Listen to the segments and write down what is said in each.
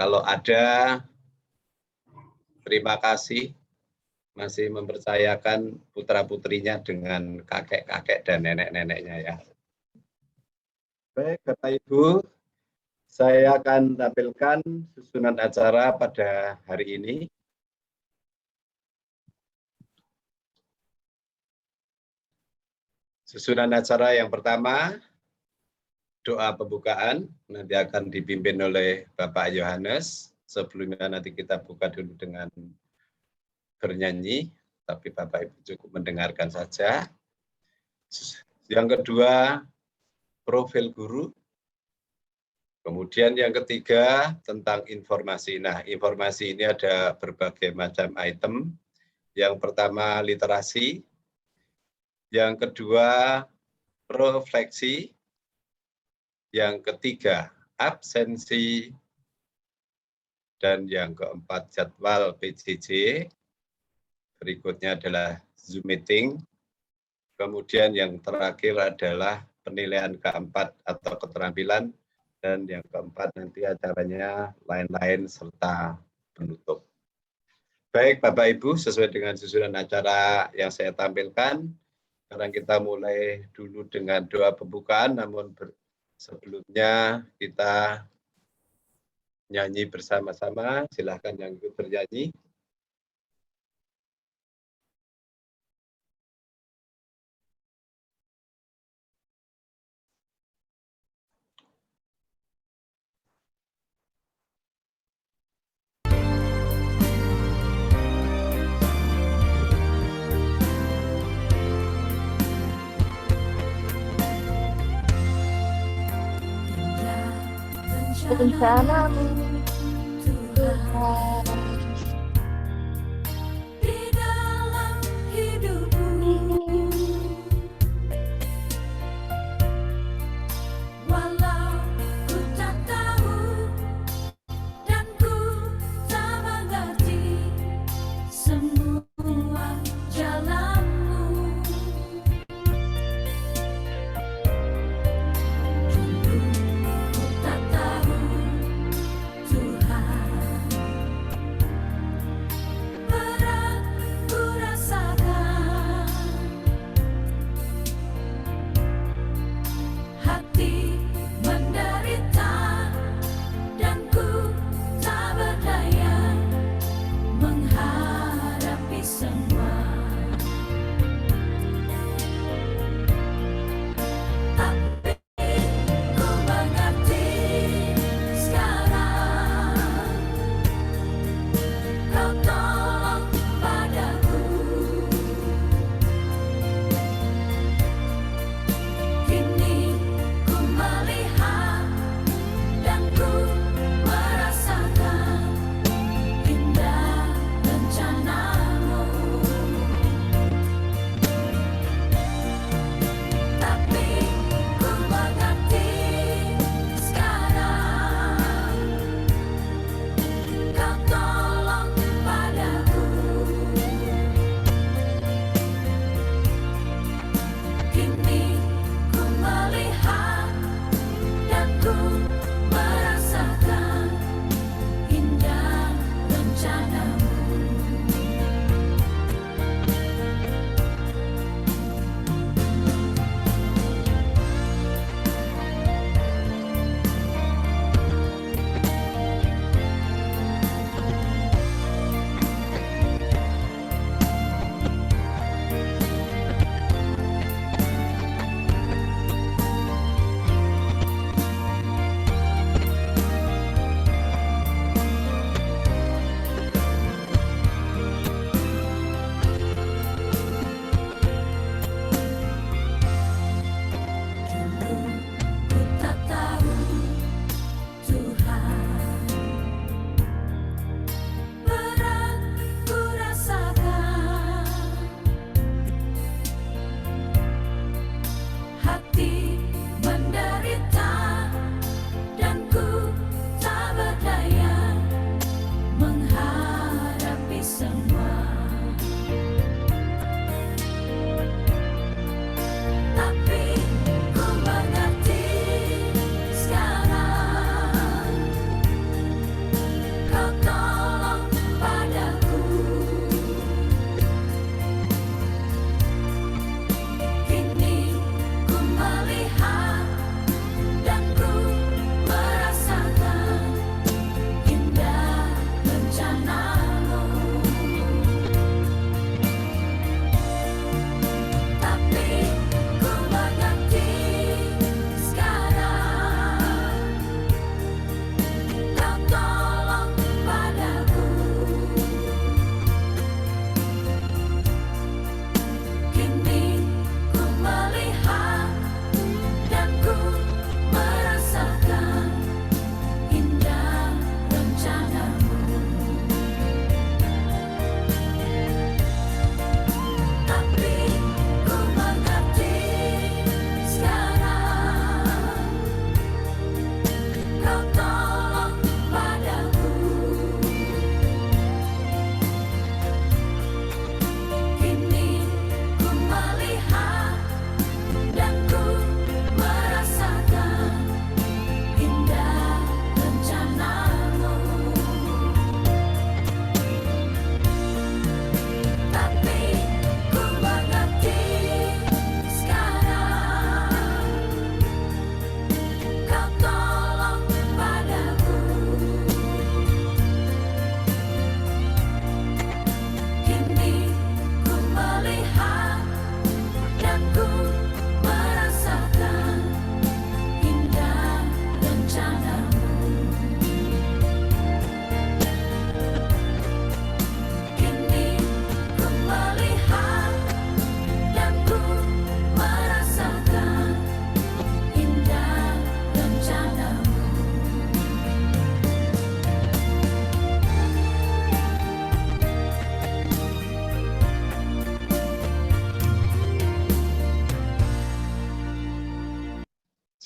Kalau ada, terima kasih masih mempercayakan putra-putrinya dengan kakek-kakek dan nenek-neneknya ya. Baik, Bapak Ibu, saya akan tampilkan susunan acara pada hari ini. Susunan acara yang pertama, doa pembukaan, nanti akan dipimpin oleh Bapak Yohanes. Sebelumnya nanti kita buka dulu dengan bernyanyi, tapi Bapak Ibu cukup mendengarkan saja. Yang kedua, profil guru. Kemudian yang ketiga, tentang informasi. Nah, informasi ini ada berbagai macam item. Yang pertama, literasi. Yang kedua, refleksi. Yang ketiga, absensi. Dan yang keempat, jadwal PJJ. Berikutnya adalah Zoom meeting. Kemudian yang terakhir adalah penilaian keempat atau keterampilan. Dan yang keempat nanti acaranya lain-lain serta penutup. Baik Bapak Ibu, sesuai dengan susunan acara yang saya tampilkan, sekarang kita mulai dulu dengan doa pembukaan, namun sebelumnya kita nyanyi bersama-sama. Silahkan yang ikut bernyanyi. Rencanamu Tuhan di dalam hidupku, walau ku tak tahu dan ku tak mengerti semua jalanmu. Dulu ku tak tahu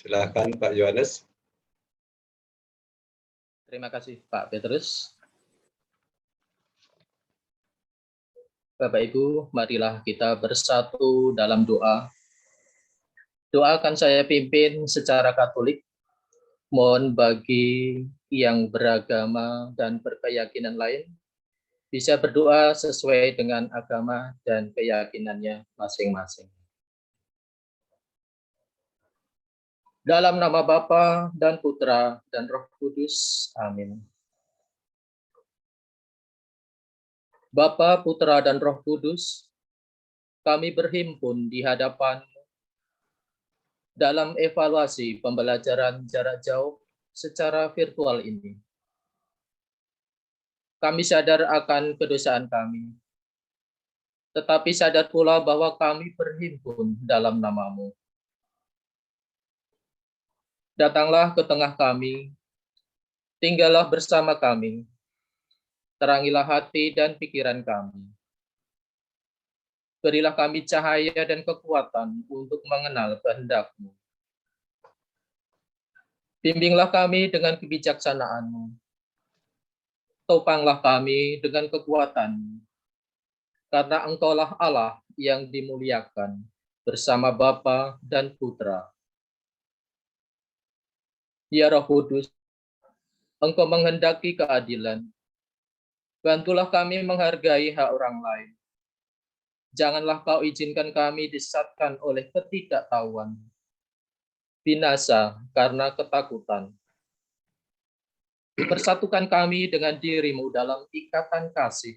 Silakan Pak Yohanes. Terima kasih Pak Petrus. Bapak Ibu, marilah kita bersatu dalam doa. Doa akan saya pimpin secara Katolik. Mohon bagi yang beragama dan berkeyakinan lain bisa berdoa sesuai dengan agama dan keyakinannya masing-masing. Dalam nama Bapa dan Putra dan Roh Kudus. Amin. Bapa, Putra, dan Roh Kudus, kami berhimpun di hadapan dalam evaluasi pembelajaran jarak jauh secara virtual ini. Kami sadar akan kedosaan kami, tetapi sadar pula bahwa kami berhimpun dalam nama-Mu. Datanglah ke tengah kami, tinggallah bersama kami, terangilah hati dan pikiran kami. Berilah kami cahaya dan kekuatan untuk mengenal kehendak-Mu. Bimbinglah kami dengan kebijaksanaan-Mu. Topanglah kami dengan kekuatan-Mu. Karena Engkaulah Allah yang dimuliakan bersama Bapa dan Putra. Ya Roh Kudus, Engkau menghendaki keadilan. Bantulah kami menghargai hak orang lain. Janganlah Kau izinkan kami disesatkan oleh ketidaktahuan, binasa karena ketakutan. Persatukan kami dengan diri-Mu dalam ikatan kasih,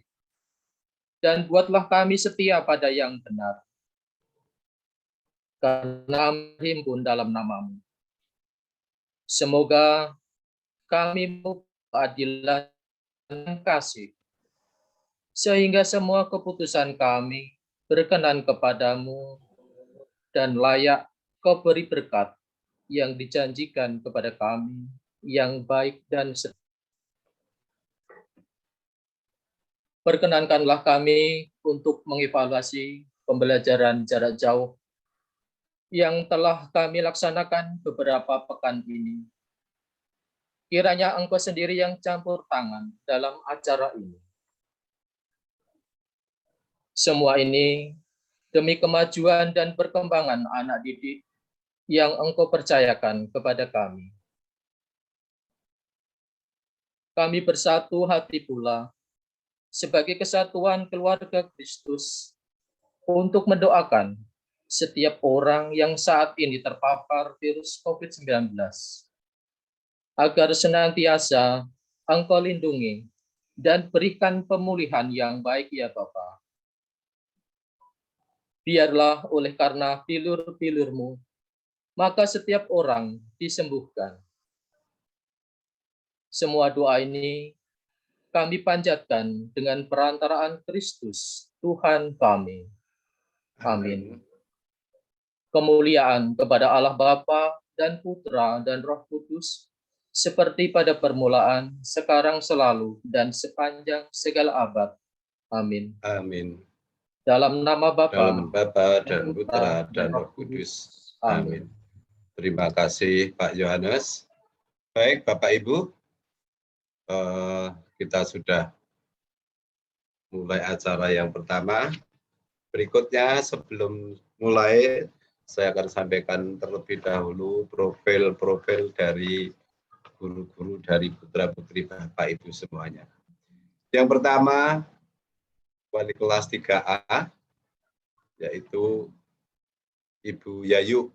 dan buatlah kami setia pada yang benar. Karena menghimpun dalam nama-Mu. Semoga kami keadilan dan kasih, sehingga semua keputusan kami berkenan kepadamu dan layak Kau beri berkat yang dijanjikan kepada kami yang baik dan setia. Perkenankanlah kami untuk mengevaluasi pembelajaran jarak jauh yang telah kami laksanakan beberapa pekan ini. Kiranya Engkau sendiri yang campur tangan dalam acara ini. Semua ini demi kemajuan dan perkembangan anak didik yang Engkau percayakan kepada kami. Kami bersatu hati pula sebagai kesatuan keluarga Kristus untuk mendoakan setiap orang yang saat ini terpapar virus COVID-19 agar senantiasa Engkau lindungi dan berikan pemulihan yang baik ya Bapa. Biarlah oleh karena pilur-pilur-Mu, maka setiap orang disembuhkan. Semua doa ini kami panjatkan dengan perantaraan Kristus, Tuhan kami. Amin. Kemuliaan kepada Allah Bapa dan Putra dan Roh Kudus, seperti pada permulaan, sekarang, selalu, dan sepanjang segala abad. Amin. Amin. Dalam nama Bapa, Dalam Bapa dan Putra dan Roh Kudus. Amin. Terima kasih Pak Yohanes. Baik Bapak Ibu, kita sudah mulai acara yang pertama. Berikutnya sebelum mulai, saya akan sampaikan terlebih dahulu profil-profil dari guru-guru dari putra-putri Bapak Ibu semuanya. Yang pertama, wali kelas 3A, yaitu Ibu Yayu.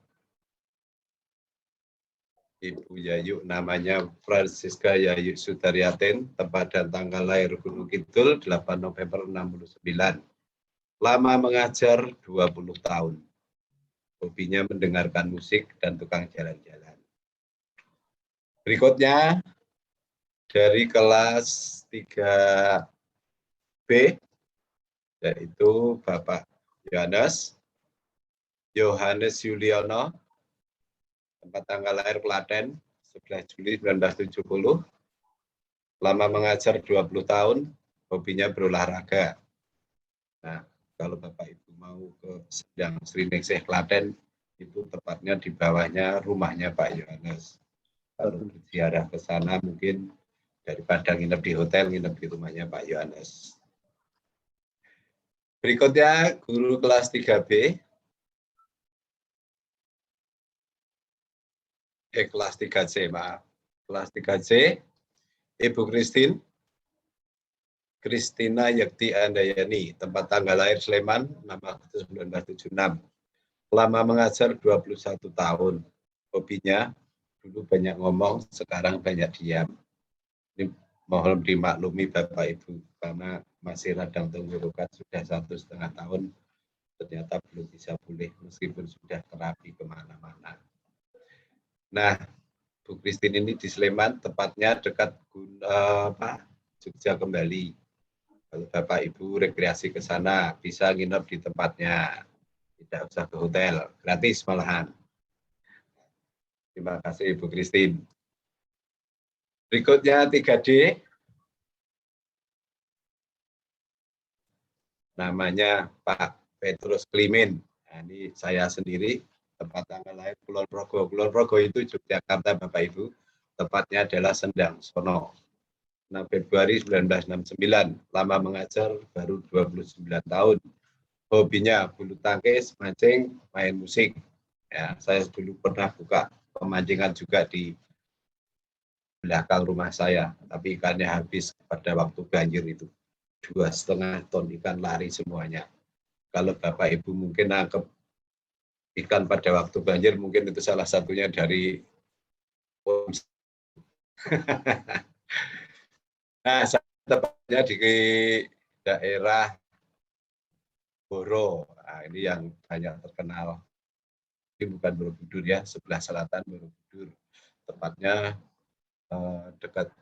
Ibu Yayu namanya Francisca Yayu Sudaryatin, tempat dan tanggal lahir Gunung Kidul 8 November 69. Lama mengajar 20 tahun. Hobinya mendengarkan musik dan tukang jalan-jalan. Berikutnya dari kelas 3B, yaitu Bapak Yohanes Yuliono, tempat tanggal lahir Klaten, 11 Juli 1970. Lama mengajar 20 tahun, hobinya berolahraga. Nah, kalau Bapak Ibu mau ke Sedang Sriningsih Klaten, Itu tepatnya di bawahnya rumahnya Pak Yohanes. Kalau berziarah ke sana mungkin daripada nginep di hotel, nginep di rumahnya Pak Yohanes. Berikutnya guru kelas 3B. Kelas 3C, maaf. Kelas 3C, Ibu Kristina Yekti Andayani, tempat tanggal lahir Sleman, 6 Agustus 1976. Lama mengajar 21 tahun. Hobinya, dulu banyak ngomong, sekarang banyak diam. Ini mohon dimaklumi Bapak Ibu, karena masih radang tenggorokan sudah 1,5 tahun, ternyata belum bisa pulih, meskipun sudah terapi kemana-mana. Nah, Bu Christine ini di Sleman, tepatnya dekat Jogja kembali. Kalau Bapak Ibu rekreasi ke sana, bisa nginep di tempatnya. Tidak usah ke hotel, gratis malahan. Terima kasih Ibu Christine. Berikutnya 3D. Namanya Pak Petrus Klimin. Nah, ini saya sendiri, tempat tanggal lahir Kulon Progo. Kulon Progo itu Yogyakarta Bapak Ibu. Tepatnya adalah Sendang Sono. 6 Februari 1969. Lama mengajar baru 29 tahun. Hobinya bulu tangkis, mancing, main musik. Ya, saya dulu pernah buka pemancingan juga di belakang rumah saya, tapi ikannya habis pada waktu banjir itu. 2,5 ton ikan lari semuanya. Kalau Bapak Ibu mungkin nangkep ikan pada waktu banjir, mungkin itu salah satunya dari nah, saya tepatnya di daerah Boro. Nah, ini yang banyak terkenal. Ini bukan Borobudur ya, sebelah selatan Borobudur. Tepatnya dekat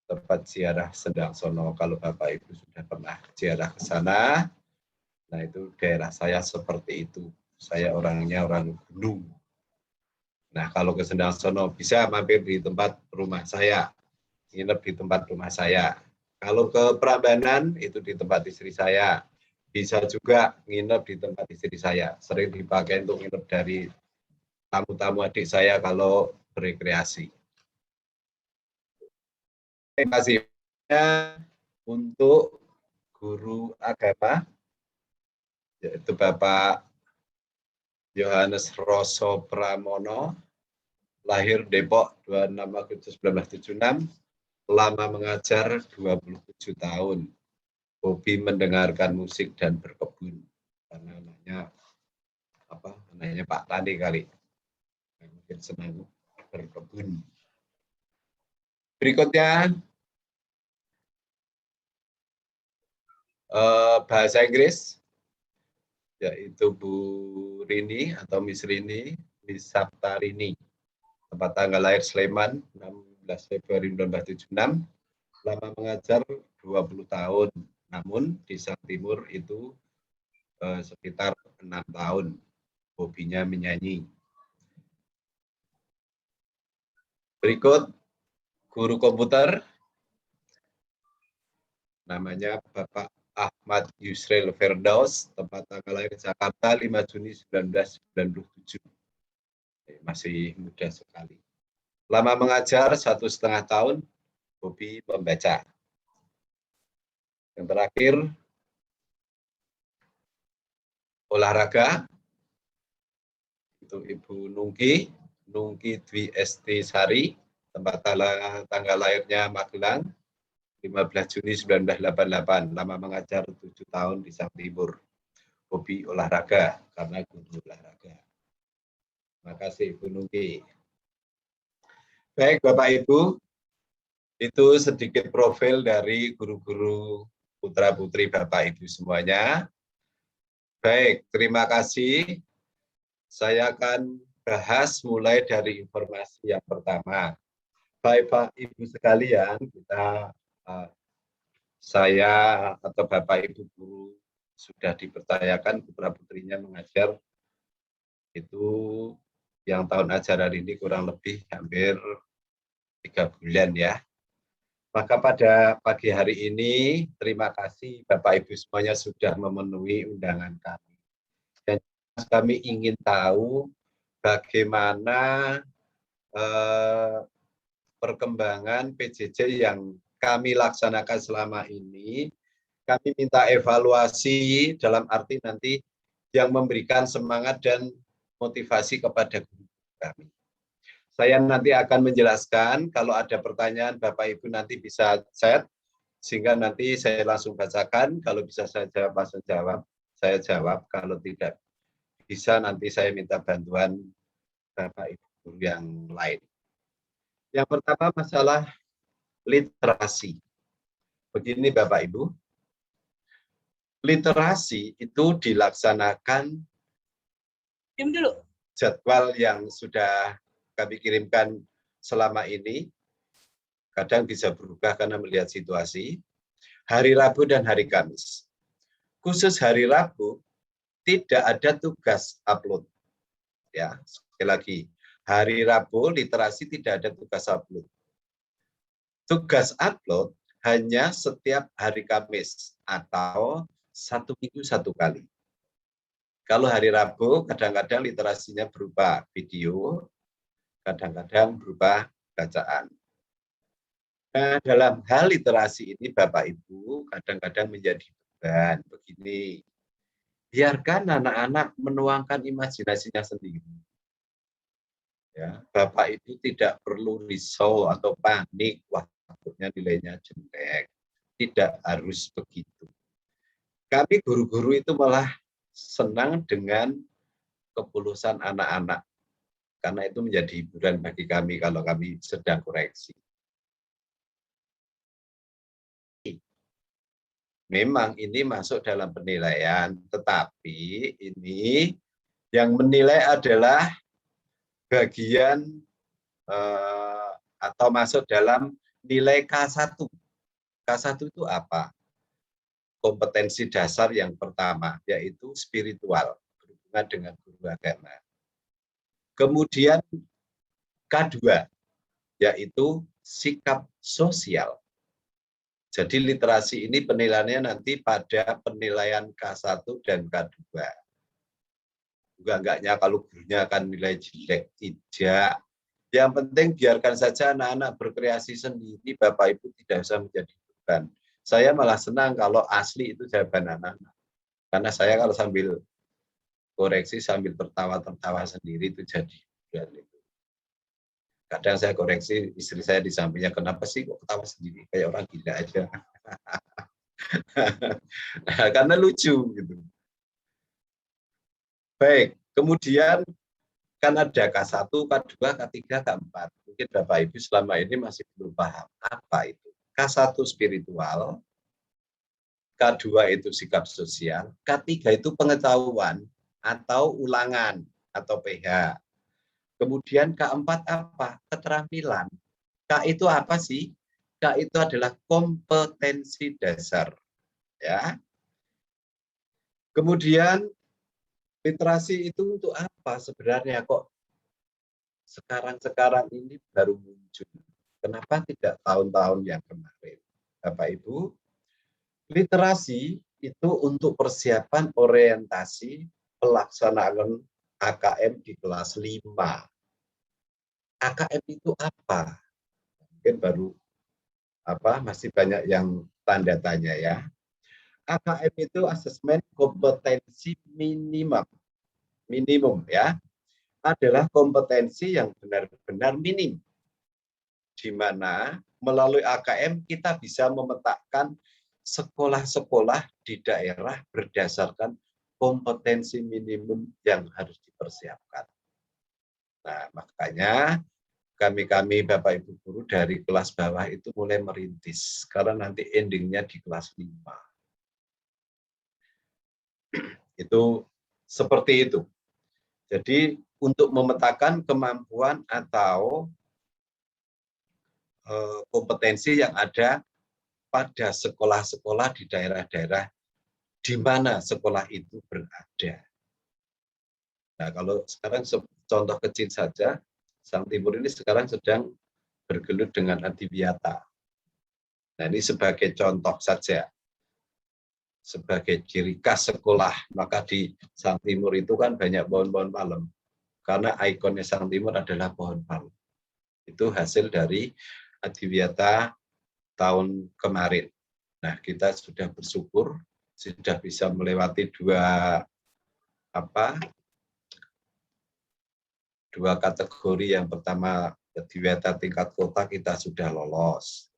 tempat ziarah Sendang Sono. Kalau Bapak Ibu sudah pernah ziarah ke sana, nah itu daerah saya seperti itu. Saya orangnya orang gunung. Nah kalau ke Sendang Sono bisa mampir di tempat rumah saya, nginep di tempat rumah saya. Kalau ke Prambanan itu di tempat istri saya. Bisa juga nginep di tempat istri saya. Sering dipakai untuk nginep dari tamu-tamu adik saya kalau berekreasi. Terima kasih untuk guru agama, yaitu Bapak Yohanes Rosso Pramono, lahir Depok 26 Agustus 1976, lama mengajar 27 tahun, hobi mendengarkan musik dan berkebun, karena anaknya Pak Tani kali, mungkin senang berkebun. Berikutnya bahasa Inggris, yaitu Bu Rini atau Miss Rini Nisaptarini, tempat tanggal lahir Sleman 16 Februari 1976, lama mengajar 20 tahun, namun di Sang Timur itu sekitar 6 tahun, hobinya menyanyi. Berikut guru komputer, namanya Bapak Ahmad Yusril Firdaus, tempat tanggal lahir Jakarta 5 Juni 1997. Masih muda sekali. Lama mengajar 1,5 tahun, hobi membaca. Yang terakhir, olahraga, itu Ibu Nungki Dwi Esti Sari, tempat tanggal lahirnya Magelang, 15 Juni 1988, lama mengajar 7 tahun di Sang Timur, hobi olahraga, karena guru olahraga. Terima kasih Ibu Nungki. Baik Bapak Ibu, itu sedikit profil dari guru-guru putra-putri Bapak Ibu semuanya. Baik, terima kasih. Saya akan bahas mulai dari informasi yang pertama. Bapak Ibu sekalian, saya atau Bapak Ibu guru sudah dipercayakan putra-putrinya mengajar itu yang tahun ajaran ini kurang lebih hampir 3 bulan ya. Maka pada pagi hari ini terima kasih Bapak Ibu semuanya sudah memenuhi undangan kami. Dan kami ingin tahu bagaimana perkembangan PJJ yang kami laksanakan selama ini. Kami minta evaluasi dalam arti nanti yang memberikan semangat dan motivasi kepada guru kami. Saya nanti akan menjelaskan, kalau ada pertanyaan Bapak Ibu nanti bisa chat, sehingga nanti saya langsung bacakan, kalau bisa saya jawab langsung saya jawab, kalau tidak bisa nanti saya minta bantuan Bapak Ibu yang lain. Yang pertama masalah literasi. Begini Bapak Ibu, literasi itu dilaksanakan jadwal yang sudah kami kirimkan selama ini, kadang bisa berubah karena melihat situasi, hari Rabu dan hari Kamis. Khusus hari Rabu, tidak ada tugas upload. Ya, sekali lagi, hari Rabu literasi tidak ada tugas upload. Tugas upload hanya setiap hari Kamis atau 1 minggu 1 kali. Kalau hari Rabu, kadang-kadang literasinya berupa video, kadang-kadang berupa bacaan. Nah, dalam hal literasi ini Bapak Ibu kadang-kadang menjadi beban begini. Biarkan anak-anak menuangkan imajinasinya sendiri. Ya, Bapak Ibu tidak perlu risau atau panik, wah takutnya nilainya jelek. Tidak harus begitu. Kami guru-guru itu malah senang dengan kepulusan anak-anak. Karena itu menjadi hiburan bagi kami kalau kami sedang koreksi. Memang ini masuk dalam penilaian, tetapi ini yang menilai adalah bagian atau masuk dalam nilai K1. K1 itu apa? Kompetensi dasar yang pertama, yaitu spiritual, berhubungan dengan guru agama. Kemudian K2, yaitu sikap sosial. Jadi literasi ini penilaiannya nanti pada penilaian K1 dan K2. Enggaknya kalau gurunya akan nilai jelek, tidak. Yang penting biarkan saja anak-anak berkreasi sendiri, Bapak Ibu tidak usah menjadi beban. Saya malah senang kalau asli itu jawaban anak-anak. Karena saya kalau sambil koreksi, sambil tertawa-tertawa sendiri itu jadi beban itu. Kadang saya koreksi istri saya di sampingnya, kenapa sih kok ketawa sendiri? Kayak orang gila aja. Nah, karena lucu gitu. Baik, kemudian kan ada K1, K2, K3, K4. Mungkin Bapak Ibu selama ini masih belum paham apa itu. K1 spiritual, K2 itu sikap sosial, K3 itu pengetahuan atau ulangan atau PH. Kemudian K4 apa? Keterampilan. K itu apa sih? K itu adalah kompetensi dasar. Ya. Kemudian literasi itu untuk apa sebenarnya kok sekarang ini baru muncul? Kenapa tidak tahun-tahun yang kemarin? Bapak Ibu, literasi itu untuk persiapan orientasi pelaksanaan AKM di kelas 5. AKM itu apa? Mungkin baru masih banyak yang tanda tanya ya. AKM itu asesmen kompetensi minimum ya. Adalah kompetensi yang benar-benar minim. Di mana melalui AKM kita bisa memetakan sekolah-sekolah di daerah berdasarkan kompetensi minimum yang harus dipersiapkan. Nah, makanya kami Bapak Ibu guru dari kelas bawah itu mulai merintis karena nanti endingnya di kelas 5. Itu seperti itu. Jadi untuk memetakan kemampuan atau kompetensi yang ada pada sekolah-sekolah di daerah-daerah di mana sekolah itu berada. Nah, kalau sekarang contoh kecil saja, Sang Timur ini sekarang sedang bergelut dengan Adiwiyata. Nah, ini sebagai contoh saja. sebagai ciri khas sekolah. Maka di Sang Timur itu kan banyak pohon-pohon palem. Karena ikonnya Sang Timur adalah pohon palem. Itu hasil dari Adiwiyata tahun kemarin. Nah, kita sudah bersyukur sudah bisa melewati dua kategori. Yang pertama Adiwiyata tingkat kota kita sudah lolos.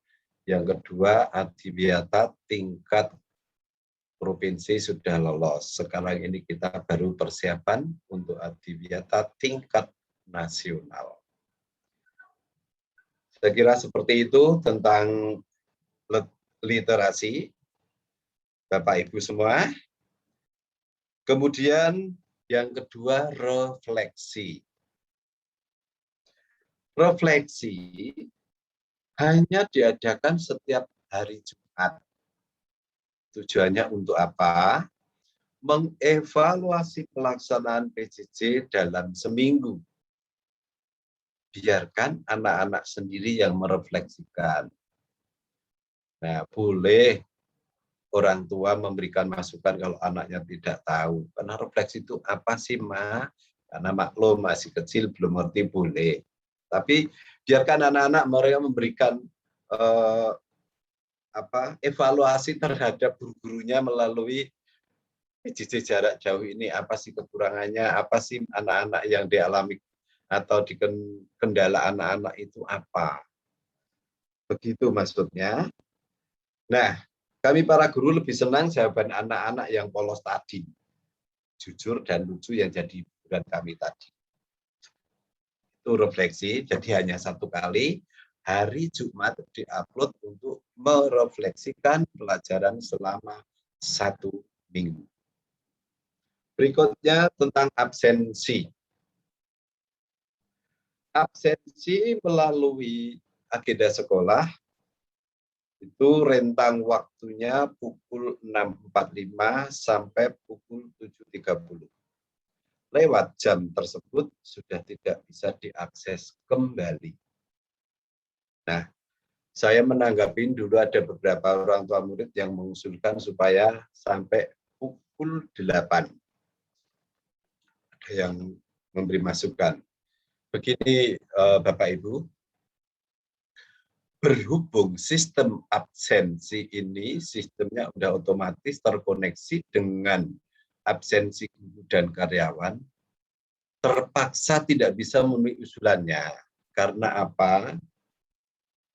Yang kedua Adiwiyata tingkat provinsi sudah lolos. Sekarang ini kita baru persiapan untuk Adiwiyata tingkat nasional. Saya kira seperti itu tentang literasi, Bapak Ibu semua. Kemudian yang kedua refleksi. Refleksi hanya diadakan setiap hari Jumat. Tujuannya untuk apa? Mengevaluasi pelaksanaan PJJ dalam seminggu. Biarkan anak-anak sendiri yang merefleksikan. Nah, boleh orang tua memberikan masukan kalau anaknya tidak tahu. Karena refleksi itu apa sih, Ma? Karena maklum masih kecil, belum ngerti, boleh. Tapi biarkan anak-anak mereka memberikan evaluasi terhadap guru-gurunya melalui PJJ jarak jauh ini. Apa sih kekurangannya? Apa sih anak-anak yang dialami atau kendala anak-anak itu apa? Begitu maksudnya. Nah, kami para guru lebih senang jawaban anak-anak yang polos tadi. Jujur dan lucu yang jadi hiburan kami tadi. Itu refleksi, jadi hanya satu kali. Hari Jumat diupload untuk merefleksikan pelajaran selama 1 minggu. Berikutnya tentang absensi. Absensi melalui agenda sekolah itu rentang waktunya pukul 6.45 sampai pukul 7.30. Lewat jam tersebut sudah tidak bisa diakses kembali. Nah, saya menanggapi dulu ada beberapa orang tua murid yang mengusulkan supaya sampai pukul 8. Ada yang memberi masukan. Begini Bapak Ibu, berhubung sistem absensi ini sistemnya sudah otomatis terkoneksi dengan absensi guru dan karyawan, terpaksa tidak bisa memenuhi usulannya. Karena apa?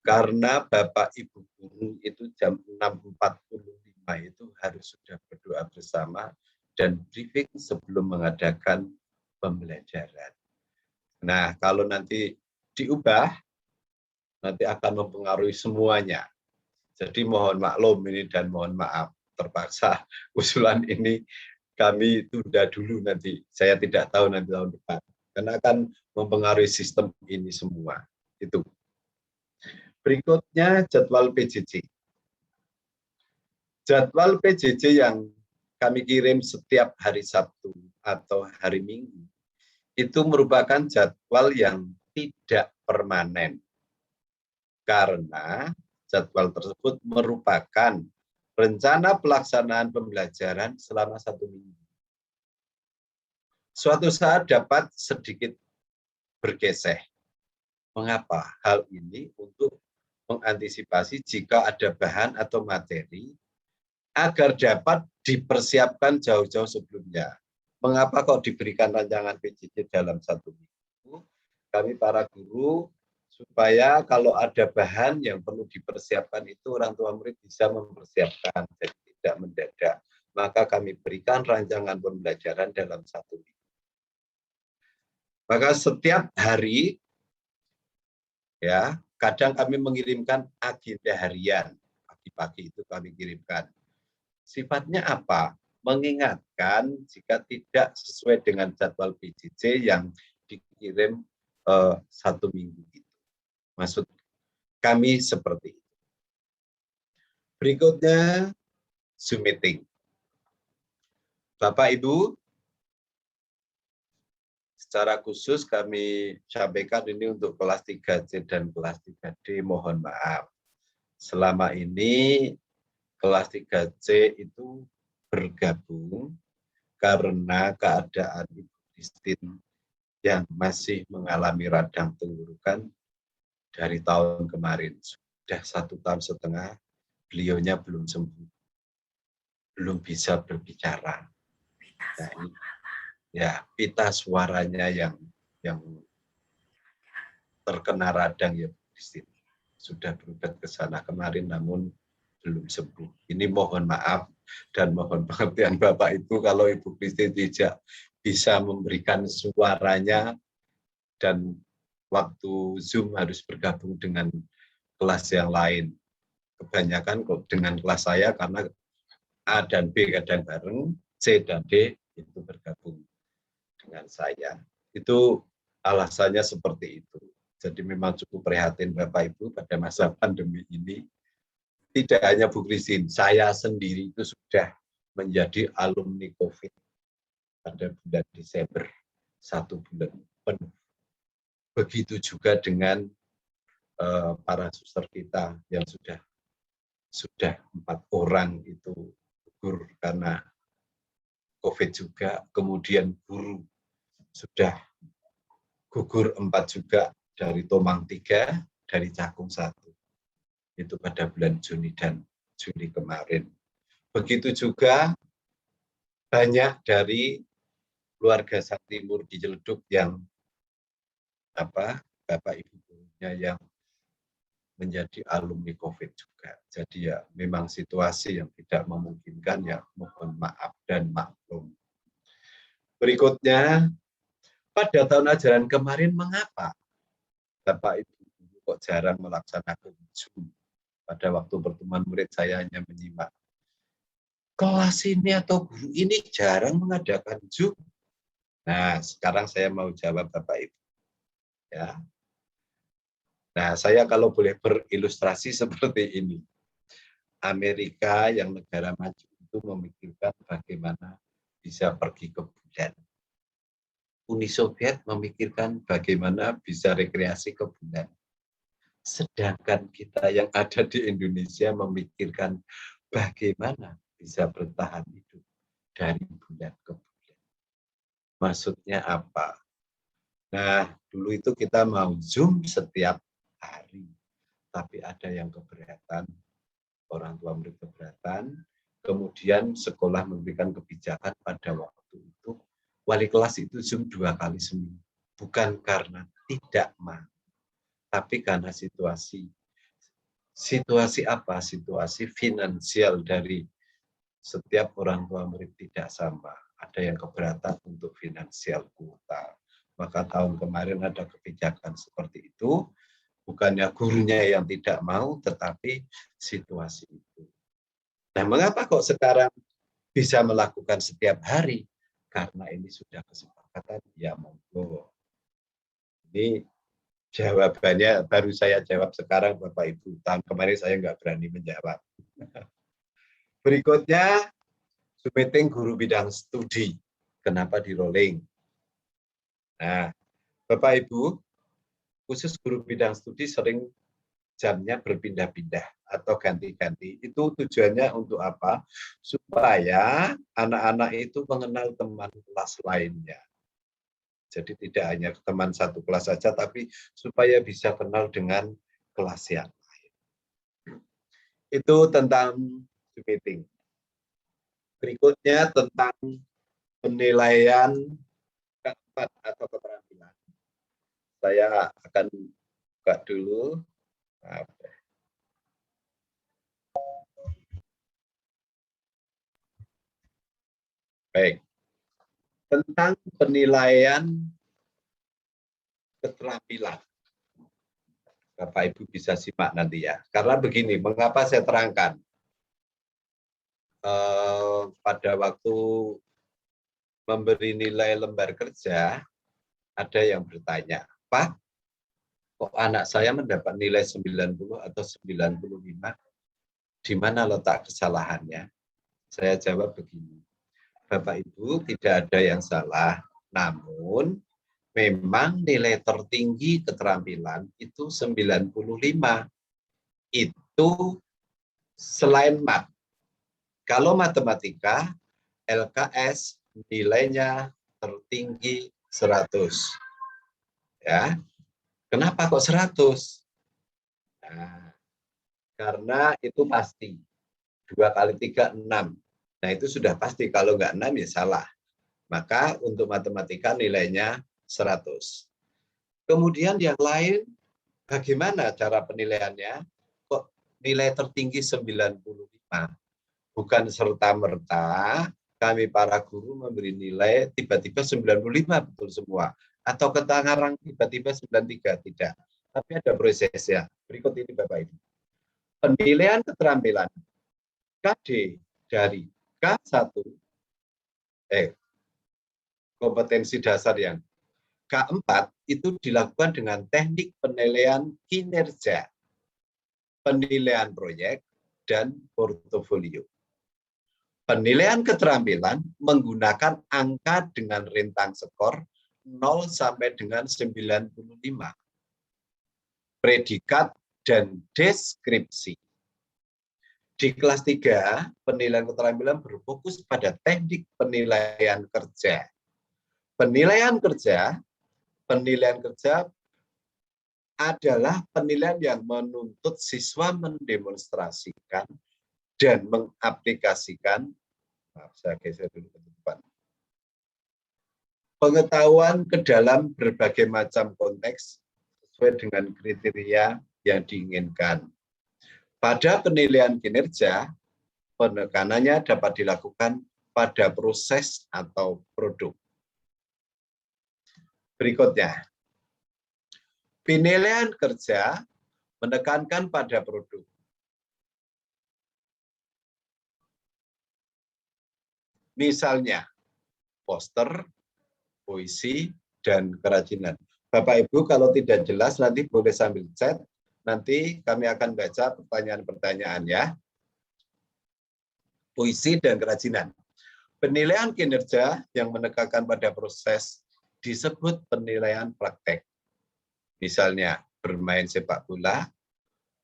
Karena Bapak Ibu guru itu jam 6.45 itu harus sudah berdoa bersama dan briefing sebelum mengadakan pembelajaran. Nah, kalau nanti diubah, nanti akan mempengaruhi semuanya. Jadi mohon maklum ini dan mohon maaf, terpaksa usulan ini kami tunda dulu nanti. Saya tidak tahu nanti tahun depan. Karena akan mempengaruhi sistem ini semua. Itu. Berikutnya jadwal PJJ. Jadwal PJJ yang kami kirim setiap hari Sabtu atau hari Minggu, itu merupakan jadwal yang tidak permanen. Karena jadwal tersebut merupakan rencana pelaksanaan pembelajaran selama 1 minggu. Suatu saat dapat sedikit bergeser. Mengapa? Hal ini untuk mengantisipasi jika ada bahan atau materi agar dapat dipersiapkan jauh-jauh sebelumnya. Mengapa kok diberikan rancangan PJJ dalam 1 minggu? Kami para guru supaya kalau ada bahan yang perlu dipersiapkan itu orang tua murid bisa mempersiapkan, jadi tidak mendadak. Maka kami berikan rancangan pembelajaran dalam 1 minggu. Maka setiap hari, ya, kadang kami mengirimkan agenda harian. Pagi-pagi itu kami kirimkan. Sifatnya apa? Mengingatkan jika tidak sesuai dengan jadwal PJJ yang dikirim 1 minggu itu. Maksud kami seperti itu. Berikutnya, Zoom meeting. Bapak Ibu, secara khusus kami sampaikan ini untuk kelas 3C dan kelas 3D, mohon maaf. Selama ini kelas 3C itu bergabung karena keadaan Ibu Christine yang masih mengalami radang tenggorokan dari tahun kemarin. Sudah 1,5 tahun, beliaunya belum sembuh, belum bisa berbicara. Nah, ini, ya, pita suaranya yang terkena radang ya, Bu Christine. Sudah berobat ke sana kemarin, namun belum sembuh. Ini mohon maaf dan mohon pengertian Bapak Ibu kalau Ibu Christine tidak bisa memberikan suaranya dan waktu Zoom harus bergabung dengan kelas yang lain. Kebanyakan kok dengan kelas saya karena A dan B kadang bareng, C dan D itu bergabung dengan saya. Itu alasannya seperti itu. Jadi memang cukup prihatin Bapak Ibu pada masa pandemi ini. Tidak hanya Bu Christine, saya sendiri itu sudah menjadi alumni COVID pada bulan Desember, 1 bulan penuh. Begitu juga dengan para suster kita yang sudah 4 orang itu gugur karena COVID juga, kemudian guru sudah gugur 4 juga, dari Tomang 3, dari Cakung 1. Itu pada bulan Juni dan Juli kemarin. Begitu juga banyak dari keluarga Sakti Timur di Ciledug yang Bapak Ibu gurunya yang menjadi alumni COVID juga. Jadi ya memang situasi yang tidak memungkinkan, ya mohon maaf dan maklum. Berikutnya, pada tahun ajaran kemarin mengapa Bapak Ibu guru kok jarang melaksanakan Zoom? Pada waktu pertemuan murid saya hanya menyimak. Kelas ini atau guru ini jarang mengadakan Zoom. Nah, sekarang saya mau jawab Bapak Ibu. Ya. Nah, saya kalau boleh berilustrasi seperti ini. Amerika yang negara maju itu memikirkan bagaimana bisa pergi ke bulan. Uni Soviet memikirkan bagaimana bisa rekreasi ke bulan. Sedangkan kita yang ada di Indonesia memikirkan bagaimana bisa bertahan hidup dari bulan ke bulan. Maksudnya apa? Nah, dulu itu kita mau Zoom setiap hari, tapi ada yang keberatan, orang tua murid keberatan, kemudian sekolah memberikan kebijakan pada waktu itu, wali kelas itu Zoom 2 kali seminggu. Bukan karena tidak mau, tapi karena situasi. Situasi apa? Situasi finansial dari setiap orang tua murid tidak sama. Ada yang keberatan untuk finansial kuota. Maka tahun kemarin ada kebijakan seperti itu, bukannya gurunya yang tidak mau, tetapi situasi itu. Nah, mengapa kok sekarang bisa melakukan setiap hari? Karena ini sudah kesepakatan, ya monggo. Ini jawabannya baru saya jawab sekarang, Bapak Ibu. Tahun kemarin saya nggak berani menjawab. Berikutnya, Zoom meeting guru bidang studi. Kenapa di rolling? Nah, Bapak Ibu, khusus guru bidang studi sering jamnya berpindah-pindah atau ganti-ganti. Itu tujuannya untuk apa? Supaya anak-anak itu mengenal teman kelas lainnya. Jadi tidak hanya teman satu kelas saja, tapi supaya bisa kenal dengan kelas yang lain. Itu tentang Zoom meeting. Berikutnya tentang penilaian keempat atau keterampilan. Saya akan buka dulu. Baik. Tentang penilaian keterampilan. Bapak Ibu bisa simak nanti ya. Karena begini, mengapa saya terangkan? Pada waktu memberi nilai lembar kerja, ada yang bertanya, Pak, kok anak saya mendapat nilai 90 atau 95? Di mana letak kesalahannya? Saya jawab begini, Bapak Ibu tidak ada yang salah, namun memang nilai tertinggi keterampilan itu 95. Itu selain mat. Kalau matematika LKS nilainya tertinggi 100. Ya. Kenapa kok 100? Nah, karena itu pasti. 2 kali 3, 6. Nah, itu sudah pasti. Kalau nggak 6 ya salah. Maka untuk matematika nilainya 100. Kemudian yang lain, bagaimana cara penilaiannya? Kok nilai tertinggi 95? Bukan serta-merta kami para guru memberi nilai tiba-tiba 95 betul semua. Atau ketangarang tiba-tiba 93, tidak. Tapi ada prosesnya. Berikut ini Bapak Ibu. Penilaian keterampilan KD dari K1, kompetensi dasar yang K4 itu dilakukan dengan teknik penilaian kinerja, penilaian proyek, dan portofolio. Penilaian keterampilan menggunakan angka dengan rentang skor 0 sampai dengan 95. Predikat dan deskripsi. Di kelas 3, penilaian keterampilan berfokus pada teknik penilaian kerja. Penilaian kerja adalah penilaian yang menuntut siswa mendemonstrasikan dan mengaplikasikan, saya geser dulu ke depan, pengetahuan ke dalam berbagai macam konteks sesuai dengan kriteria yang diinginkan. Pada penilaian kinerja, penekanannya dapat dilakukan pada proses atau produk. Berikutnya, penilaian kerja menekankan pada produk. Misalnya, poster, puisi, dan kerajinan. Bapak Ibu kalau tidak jelas nanti boleh sambil chat, nanti kami akan baca pertanyaan-pertanyaan ya. Puisi dan kerajinan. Penilaian kinerja yang menekankan pada proses disebut penilaian praktek. Misalnya bermain sepak bola,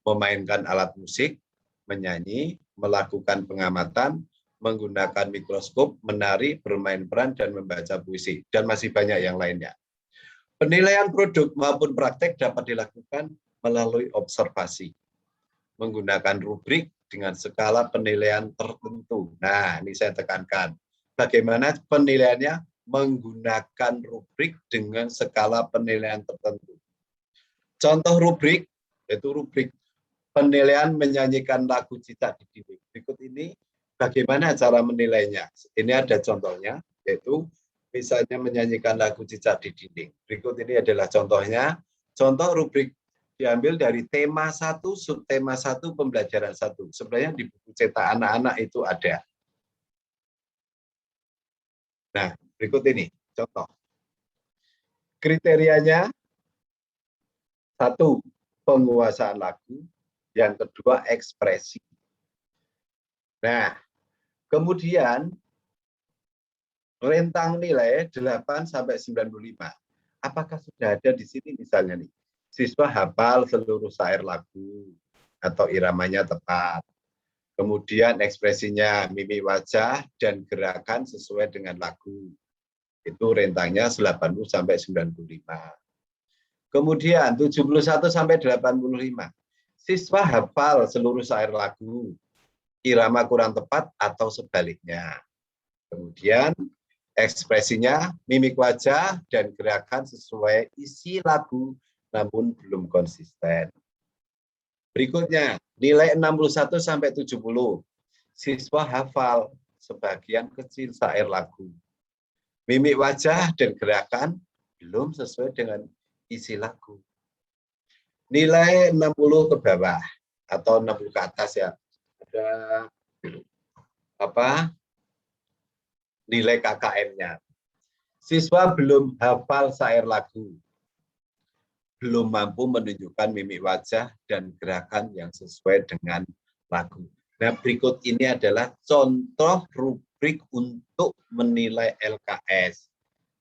memainkan alat musik, menyanyi, melakukan pengamatan, menggunakan mikroskop, menari, bermain peran, dan membaca puisi. Dan masih banyak yang lainnya. Penilaian produk maupun praktek dapat dilakukan melalui observasi. Menggunakan rubrik dengan skala penilaian tertentu. Nah, ini saya tekankan. Bagaimana penilaiannya? Menggunakan rubrik dengan skala penilaian tertentu. Contoh rubrik, yaitu rubrik penilaian menyanyikan lagu Cicak di Dinding. Berikut ini bagaimana cara menilainya. Ini ada contohnya, yaitu misalnya menyanyikan lagu Cicak di Dinding. Berikut ini adalah contohnya. Contoh rubrik diambil dari tema 1, subtema 1, pembelajaran 1. Sebenarnya di buku cetak anak-anak itu ada. Nah, berikut ini contoh. Kriterianya, 1, penguasaan lagu. Yang kedua, ekspresi. Nah, kemudian rentang nilai 8 sampai 95. Apakah sudah ada di sini misalnya nih? Siswa hafal seluruh syair lagu atau iramanya tepat. Kemudian ekspresinya, mimik wajah dan gerakan sesuai dengan lagu. Itu rentangnya 80 sampai 95. Kemudian 71 sampai 85. Siswa hafal seluruh syair lagu, irama kurang tepat atau sebaliknya. Kemudian ekspresinya, mimik wajah dan gerakan sesuai isi lagu namun belum konsisten. Berikutnya, nilai 61 sampai 70. Siswa hafal sebagian kecil syair lagu. Mimik wajah dan gerakan belum sesuai dengan isi lagu. Nilai 60 ke bawah atau 60 ke atas ya. Ada nilai KKM-nya. Siswa belum hafal syair lagu. Belum mampu menunjukkan mimik wajah dan gerakan yang sesuai dengan lagu. Nah, berikut ini adalah contoh rubrik untuk menilai LKS.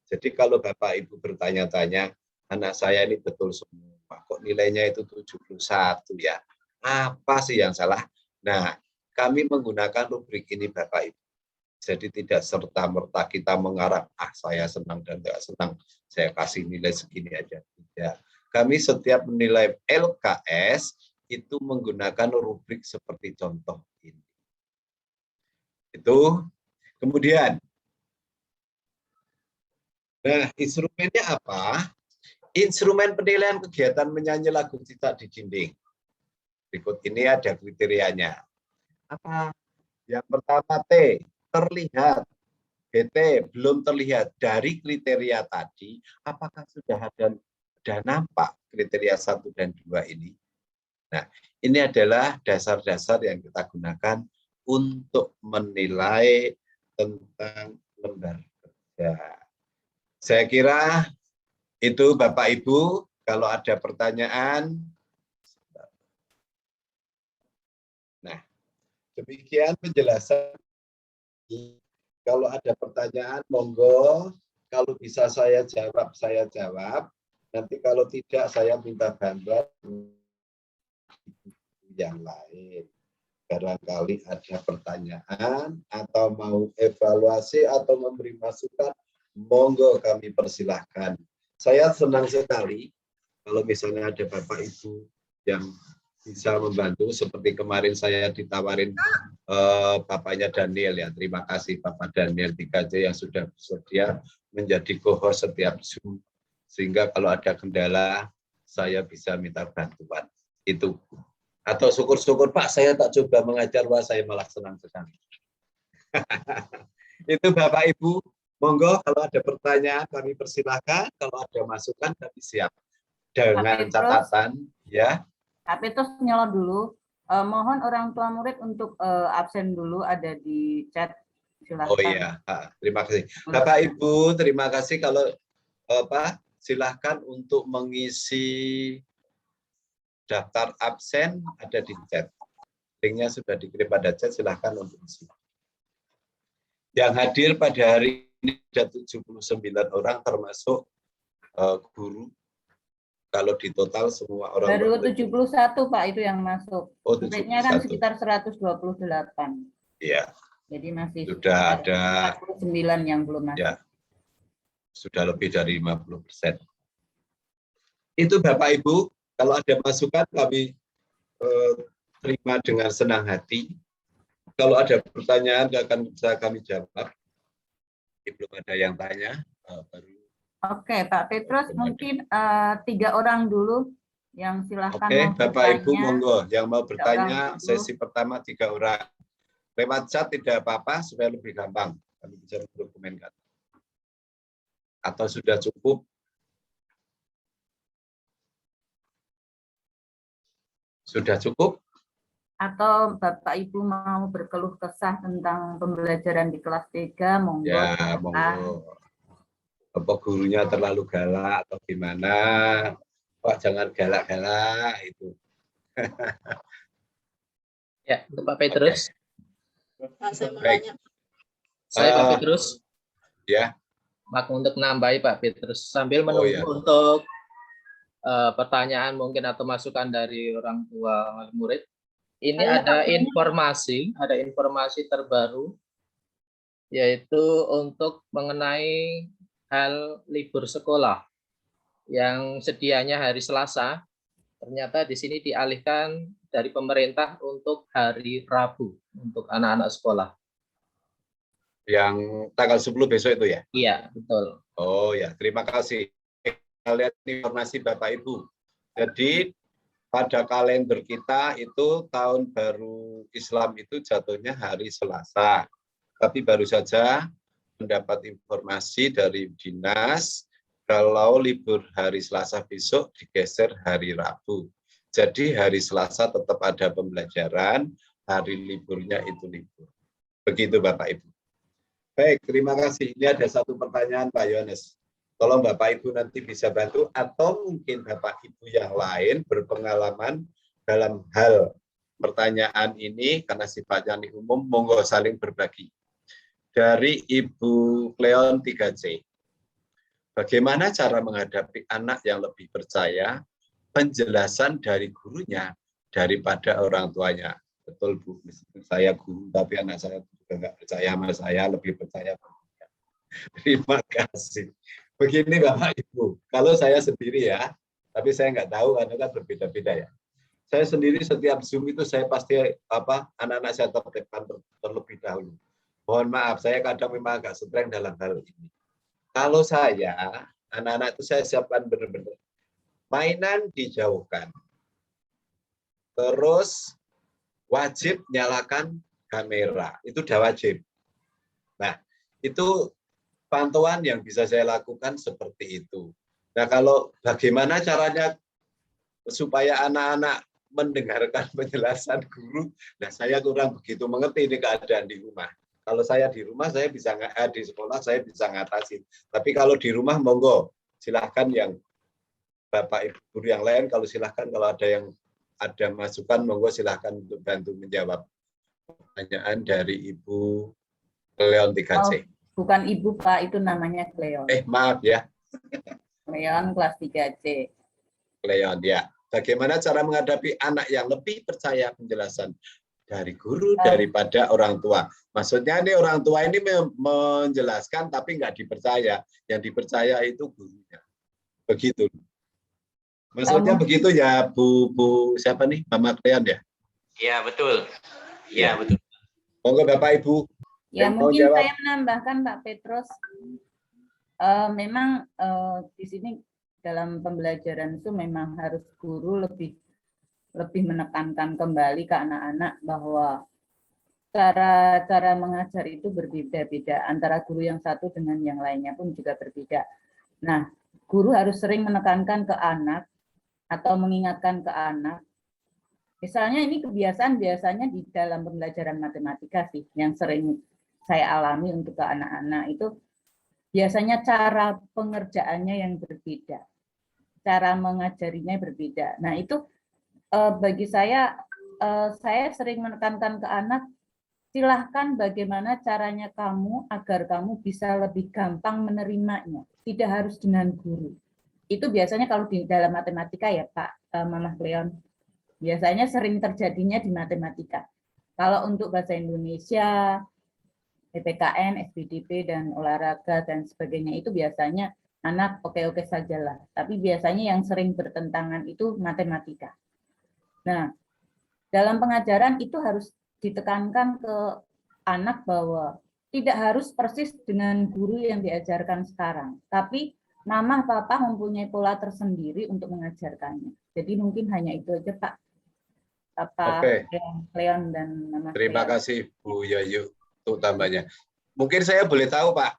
Jadi kalau Bapak Ibu bertanya-tanya, anak saya ini betul semua, kok nilainya itu 71 ya? Apa sih yang salah? Nah, kami menggunakan rubrik ini Bapak Ibu. Jadi tidak serta-merta kita mengarah, saya senang dan tidak senang, saya kasih nilai segini aja. Tidak. Kami setiap menilai LKS itu menggunakan rubrik seperti contoh ini. Itu. Kemudian, nah instrumennya apa? Instrumen penilaian kegiatan menyanyi lagu Cicak di Dinding. Berikut ini ada kriterianya. Apa? Yang pertama T, terlihat. BT, belum terlihat. Dari kriteria tadi, apakah sudah ada nampak kriteria 1 dan 2 ini? Nah, ini adalah dasar-dasar yang kita gunakan untuk menilai tentang lembar kerja. Saya kira itu Bapak Ibu, kalau ada pertanyaan. Nah, demikian penjelasan. Kalau ada pertanyaan, monggo. Kalau bisa saya jawab, saya jawab. Nanti kalau tidak, saya minta bantuan yang lain. Barangkali ada pertanyaan atau mau evaluasi atau memberi masukan, monggo kami persilahkan. Saya senang sekali kalau misalnya ada Bapak Ibu yang bisa membantu, seperti kemarin saya ditawarin bapaknya Daniel ya. Terima kasih Bapak Daniel 3J yang sudah bersedia menjadi co-host setiap Zoom, sehingga kalau ada kendala saya bisa minta bantuan. Itu. Atau syukur-syukur Pak, saya tak coba mengajar, wah saya malah senang sekali. Itu Bapak Ibu, monggo kalau ada pertanyaan kami persilahkan, kalau ada masukan kami siap. Dengan catatan, ya. Tapi terus nyelot dulu, mohon orang tua murid untuk absen dulu, ada di chat. Silahkan. Oh iya, terima kasih. Bapak Ibu, terima kasih kalau silahkan untuk mengisi daftar absen ada di chat. Linknya sudah dikirim pada chat, silahkan untuk isi. Yang hadir pada hari ini ada 79 orang termasuk guru. Kalau di total semua orang. Baru 71 Pak itu yang masuk. Oh, muridnya kan sekitar 128. Iya. Jadi masih sudah ada 49 yang belum masuk. Ya. Sudah lebih dari 50%. Itu Bapak Ibu, kalau ada masukan kami terima dengan senang hati. Kalau ada pertanyaan akan bisa kami jawab. Belum ada yang tanya, baru. Oke, Pak Petrus, mungkin 3 orang dulu yang silahkan. Oke, Bapak Ibu monggo yang mau bertanya sesi pertama 3 orang. Lewat chat tidak apa-apa supaya lebih gampang kami bisa mendokumenkan. Atau sudah cukup? Sudah cukup? Atau Bapak Ibu mau berkeluh kesah tentang pembelajaran di kelas 3, monggo. Ya, monggo. Apa gurunya terlalu galak atau gimana? Pak jangan galak-galak itu. Ya, untuk Pak Petrus. Saya mau nanya. Saya Pak Petrus. Ya. Mak untuk nambahi Pak Petrus sambil menunggu ya. untuk pertanyaan mungkin atau masukan dari orang tua murid. Ini ada informasi terbaru yaitu untuk mengenai hal libur sekolah yang sedianya hari Selasa, ternyata di sini dialihkan dari pemerintah untuk hari Rabu untuk anak-anak sekolah. Yang tanggal 10 besok itu ya? Iya, betul. Oh ya, terima kasih. Kita lihat informasi Bapak Ibu. Jadi pada kalender kita itu tahun baru Islam itu jatuhnya hari Selasa. Tapi baru saja mendapat informasi dari dinas kalau libur hari Selasa besok digeser hari Rabu. Jadi hari Selasa tetap ada pembelajaran, hari liburnya itu libur. Begitu Bapak Ibu. Baik, terima kasih. Ini ada satu pertanyaan Pak Yohanes. Tolong Bapak Ibu nanti bisa bantu atau mungkin Bapak Ibu yang lain berpengalaman dalam hal pertanyaan ini karena sifatnya umum, monggo saling berbagi. Dari Ibu Cleon 3C. Bagaimana cara menghadapi anak yang lebih percaya penjelasan dari gurunya daripada orang tuanya? betul Bu, meskipun saya guru, tapi anak saya juga nggak percaya sama saya, lebih percaya. Terima kasih. Begini Bapak Ibu, kalau saya sendiri ya, tapi saya nggak tahu karena kan berbeda-beda ya. Saya sendiri setiap Zoom itu saya pasti anak-anak saya tertipkan terlebih dahulu. Mohon maaf, saya kadang memang agak streng dalam hal ini. Kalau saya, anak-anak itu saya siapkan benar-benar. Mainan dijauhkan. Terus wajib nyalakan kamera. Itu udah wajib. Nah, itu pantauan yang bisa saya lakukan seperti itu. Nah, kalau bagaimana caranya supaya anak-anak mendengarkan penjelasan guru, nah saya kurang begitu mengerti ini keadaan di rumah. Kalau saya di rumah, saya bisa di sekolah saya bisa ngatasin. Tapi kalau di rumah, monggo silahkan yang Bapak Ibu guru yang lain, kalau silahkan kalau ada yang ada masukan, monggo silahkan untuk bantu menjawab pertanyaan dari Ibu Leon 3C. Bukan Ibu Pak, itu namanya Cleon. Maaf ya. Cleon kelas 3C. Cleon ya. Bagaimana cara menghadapi anak yang lebih percaya penjelasan dari guru daripada orang tua? Maksudnya ini orang tua ini menjelaskan tapi nggak dipercaya. Yang dipercaya itu gurunya. Begitu. Maksudnya begitu ya Bu siapa nih? Mama Cleon ya? Iya betul. Iya betul. Monggo Bapak Ibu. Ya mungkin saya menambahkan Pak Petrus, memang di sini dalam pembelajaran itu memang harus guru lebih menekankan kembali ke anak-anak bahwa cara mengajar itu berbeda-beda antara guru yang satu dengan yang lainnya pun juga berbeda. Nah, guru harus sering menekankan ke anak atau mengingatkan ke anak. Misalnya ini kebiasaan biasanya di dalam pembelajaran matematika sih yang sering saya alami untuk ke anak-anak itu biasanya cara pengerjaannya yang berbeda. Cara mengajarinya berbeda. Nah itu bagi saya sering menekankan ke anak, silahkan bagaimana caranya kamu agar kamu bisa lebih gampang menerimanya. Tidak harus dengan guru. Itu biasanya kalau di dalam matematika ya Pak Mama Cleon, biasanya sering terjadinya di matematika. Kalau untuk bahasa Indonesia, PPKN, SPDP, dan olahraga, dan sebagainya itu biasanya anak oke-oke sajalah. Tapi biasanya yang sering bertentangan itu matematika. Nah, dalam pengajaran itu harus ditekankan ke anak bahwa tidak harus persis dengan guru yang diajarkan sekarang. Tapi mama, papa mempunyai pola tersendiri untuk mengajarkannya. Jadi mungkin hanya itu aja Pak. Pak Leon dan Mama Terima kasih Bu Yayu untuk tambahnya. Mungkin saya boleh tahu Pak,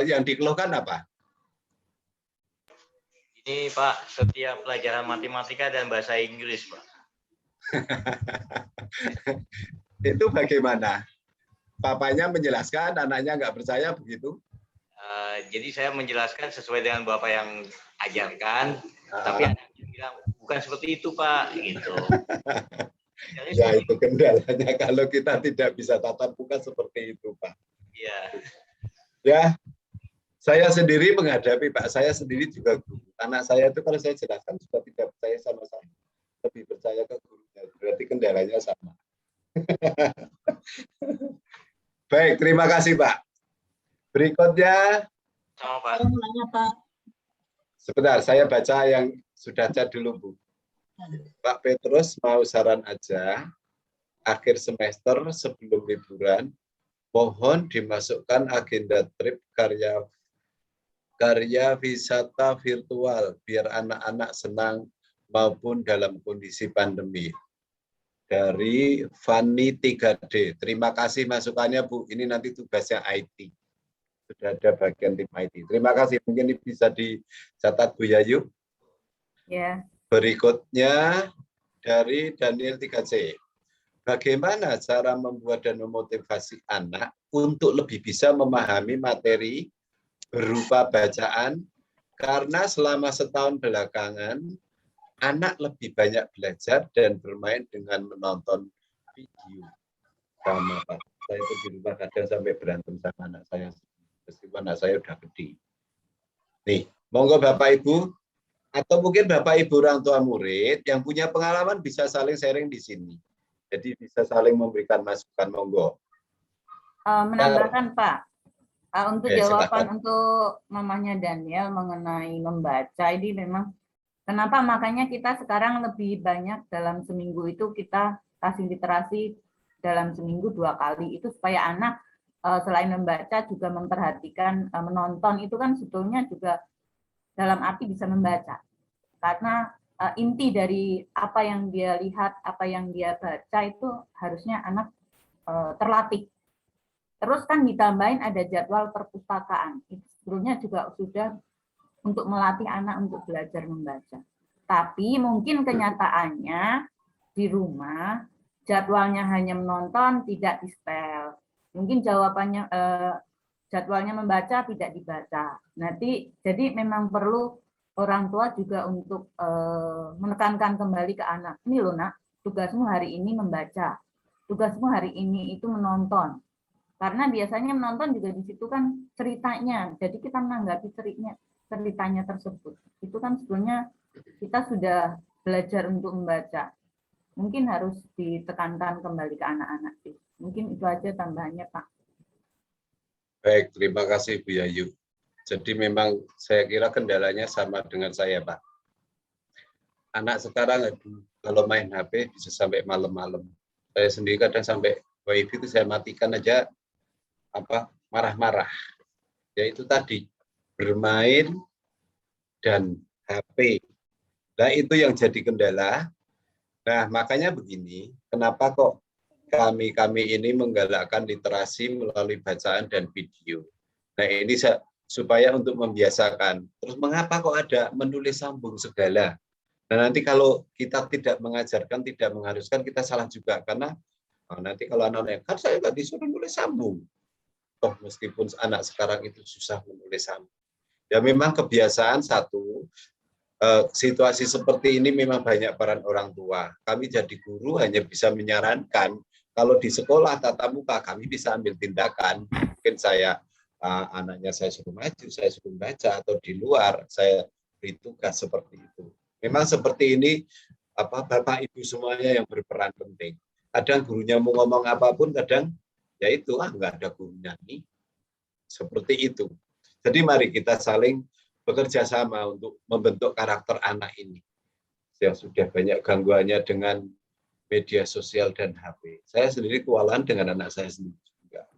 yang dikeluhkan apa? Ini Pak, setiap pelajaran matematika dan bahasa Inggris Pak. Itu bagaimana? Papanya menjelaskan, anaknya nggak percaya begitu? Jadi saya menjelaskan sesuai dengan Bapak yang ajarkan, tapi anaknya bilang bukan seperti itu Pak, gitu. Ya itu kendalanya kalau kita tidak bisa tatap muka seperti itu Pak. Iya. Ya, saya sendiri menghadapi Pak, saya sendiri juga guru. Anak saya itu kalau saya jelaskan sudah tidak percaya sama saya, lebih percaya ke gurunya. Berarti kendalanya sama. Baik, terima kasih Pak. Berikutnya, Sama Pak. Pak. sebentar saya baca yang sudah chat dulu Bu. Pak Petrus mau saran aja, akhir semester sebelum liburan, mohon dimasukkan agenda trip karya wisata virtual biar anak-anak senang maupun dalam kondisi pandemi. Dari Fanny 3D. Terima kasih masukannya Bu. Ini nanti tugasnya IT. Sudah ada bagian tim IT. Terima kasih. Mungkin ini bisa dicatat Bu Yayu. Ya. Berikutnya dari Daniel 3C. Bagaimana cara membuat dan memotivasi anak untuk lebih bisa memahami materi berupa bacaan, karena selama setahun belakangan anak lebih banyak belajar dan bermain dengan menonton video. Sama Pak, saya itu di rumah kadang sampai berantem sama anak saya, meskipun anak saya udah gede. Nih, monggo Bapak Ibu, Atau mungkin Bapak Ibu orang tua murid yang punya pengalaman bisa saling sharing di sini. Jadi bisa saling memberikan masukan, monggo. Menambahkan Pak, untuk Silakan. jawaban untuk mamanya Daniel mengenai membaca ini memang kenapa makanya kita sekarang lebih banyak dalam seminggu itu kita kasih literasi dalam seminggu 2 kali itu supaya anak selain membaca juga memperhatikan menonton itu kan sebetulnya juga dalam arti bisa membaca. Karena inti dari apa yang dia lihat, apa yang dia baca itu harusnya anak terlatih. Terus kan ditambahin ada jadwal perpustakaan. Itu sebetulnya juga sudah untuk melatih anak untuk belajar membaca. Tapi mungkin kenyataannya di rumah jadwalnya hanya menonton, tidak di-setel. Mungkin jawabannya jadwalnya membaca tidak dibaca. Nanti jadi memang perlu orang tua juga untuk menekankan kembali ke anak. Ini loh nak, tugasmu hari ini membaca. Tugasmu hari ini itu menonton. Karena biasanya menonton juga di situ kan ceritanya. Jadi kita menanggapi ceritanya tersebut. Itu kan sebetulnya kita sudah belajar untuk membaca. Mungkin harus ditekankan kembali ke anak-anak. Mungkin itu aja tambahannya Pak. Baik, terima kasih Bu Yayu. Jadi memang saya kira kendalanya sama dengan saya, Pak. Anak sekarang kalau main HP bisa sampai malam-malam. Saya sendiri kadang sampai WiFi itu saya matikan aja marah-marah. Ya itu tadi bermain dan HP. Nah itu yang jadi kendala. Nah makanya begini, kenapa kok kami ini menggalakkan literasi melalui bacaan dan video. Nah ini supaya untuk membiasakan. Terus mengapa kok ada menulis sambung segala? Nah nanti kalau kita tidak mengajarkan, tidak mengharuskan, kita salah juga. Karena nanti kalau anak-anak, kan saya nggak disuruh nulis sambung. Toh meskipun anak sekarang itu susah menulis sambung. Ya memang kebiasaan satu, situasi seperti ini memang banyak peran orang tua. Kami jadi guru hanya bisa menyarankan. Kalau di sekolah tatap muka kami bisa ambil tindakan. Mungkin anaknya saya suruh maju, saya suruh baca, atau di luar saya beri tugas seperti itu. Memang seperti ini Bapak Ibu semuanya yang berperan penting. Kadang gurunya mau ngomong apapun, kadang ya itu nggak ada gurunya nih. Seperti itu. Jadi mari kita saling bekerja sama untuk membentuk karakter anak ini. Yang sudah banyak gangguannya dengan media sosial dan HP. Saya sendiri kewalahan dengan anak saya sendiri juga.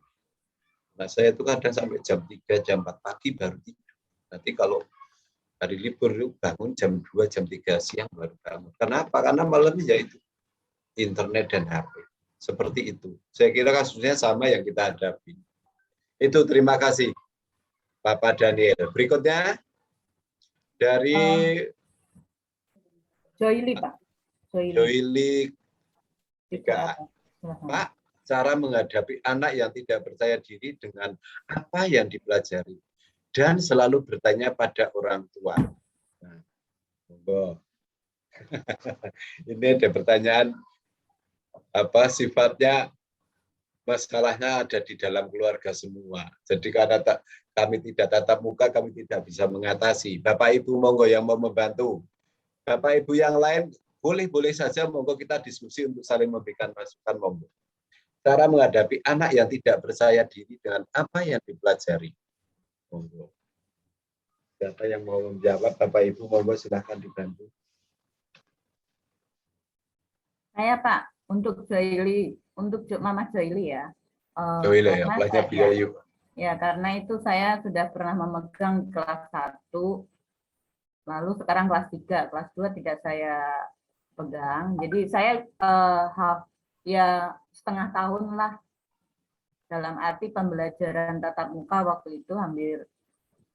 Anak saya itu kadang sampai jam 3, jam 4 pagi baru tidur. Nanti kalau hari libur bangun jam 2, jam 3 siang baru bangun. Kenapa? Karena malamnya itu internet dan HP. Seperti itu. Saya kira kasusnya sama yang kita hadapi. Itu terima kasih Bapak Daniel. Berikutnya dari Joyli Pak. Joyli. Pak, cara menghadapi anak yang tidak percaya diri dengan apa yang dipelajari dan selalu bertanya pada orang tua. Nah, ini ada pertanyaan sifatnya masalahnya ada di dalam keluarga semua. Jadi karena kami tidak tatap muka, kami tidak bisa mengatasi. Bapak Ibu monggo yang mau membantu. Bapak Ibu yang lain boleh saja monggo kita diskusi untuk saling memberikan masukan monggo. Cara menghadapi anak yang tidak percaya diri dengan apa yang dipelajari. Monggo. Siapa yang mau menjawab, Bapak Ibu monggo silahkan dibantu. Saya Pak, untuk Joyli, untuk Mama Joyli ya. Joyli ya, belajar biaya. Ya, karena itu saya sudah pernah memegang kelas 1, lalu sekarang kelas 3, kelas 2 tidak saya pegang. Jadi saya ya setengah tahun lah, dalam arti pembelajaran tatap muka waktu itu hampir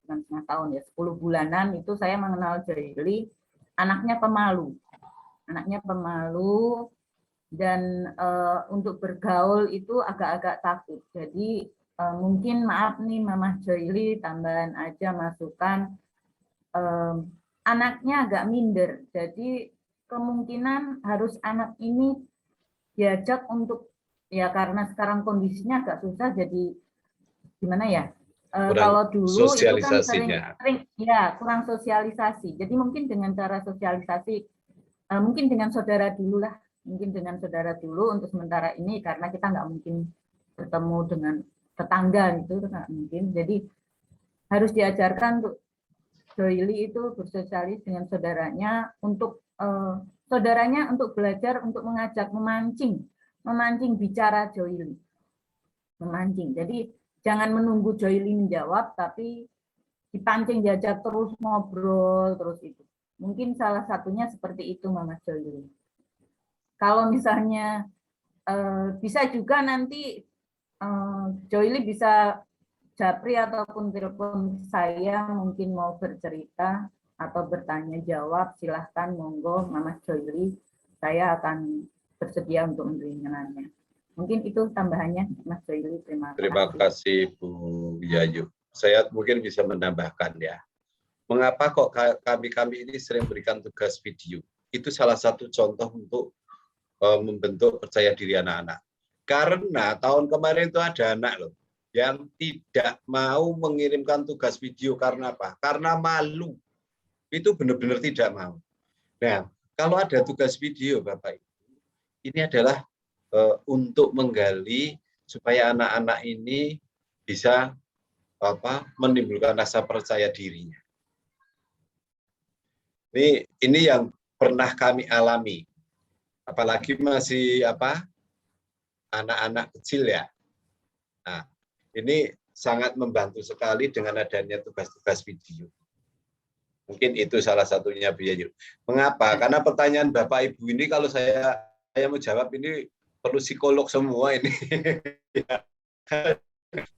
bukan setengah tahun ya, 10 bulanan itu saya mengenal Joyli, anaknya pemalu. Dan untuk bergaul itu agak-agak takut. Jadi mungkin maaf nih Mama Joyli, tambahan aja masukan, anaknya agak minder. Jadi kemungkinan harus anak ini diajak untuk, ya karena sekarang kondisinya agak susah, jadi gimana ya, Kalau dulu itu kan sosialisasinya. kurang sosialisasi. Jadi mungkin dengan cara sosialisasi, mungkin dengan saudara dulu lah, mungkin dengan saudara dulu untuk sementara ini karena kita nggak mungkin bertemu dengan tetangga itu nggak mungkin. Jadi harus diajarkan untuk Joili itu bersosialis dengan saudaranya untuk untuk belajar untuk mengajak memancing bicara Joili, memancing. Jadi jangan menunggu Joili menjawab, tapi dipancing, diajak terus ngobrol terus itu. Mungkin salah satunya seperti itu, Mama Joili. Kalau misalnya bisa juga nanti Joili bisa japri ataupun telepon saya, mungkin mau bercerita atau bertanya jawab, silahkan monggo Mama Joili. Saya akan bersedia untuk mendengarnya. Mungkin itu tambahannya, Mas Joili. Terima kasih Bu Yayu. Saya mungkin bisa menambahkan ya. Mengapa kok kami ini sering berikan tugas video? Itu salah satu contoh untuk membentuk percaya diri anak-anak. Karena tahun kemarin itu ada anak loh yang tidak mau mengirimkan tugas video karena apa? Karena malu. Itu benar-benar tidak mau. Nah, kalau ada tugas video Bapak Ibu, ini adalah untuk menggali supaya anak-anak ini bisa menimbulkan rasa percaya dirinya. Ini yang pernah kami alami, apalagi masih anak-anak kecil ya. Nah, ini sangat membantu sekali dengan adanya tugas-tugas video. Mungkin itu salah satunya Bu Yayu. Mengapa? Karena pertanyaan Bapak Ibu ini kalau saya mau jawab ini perlu psikolog semua ini.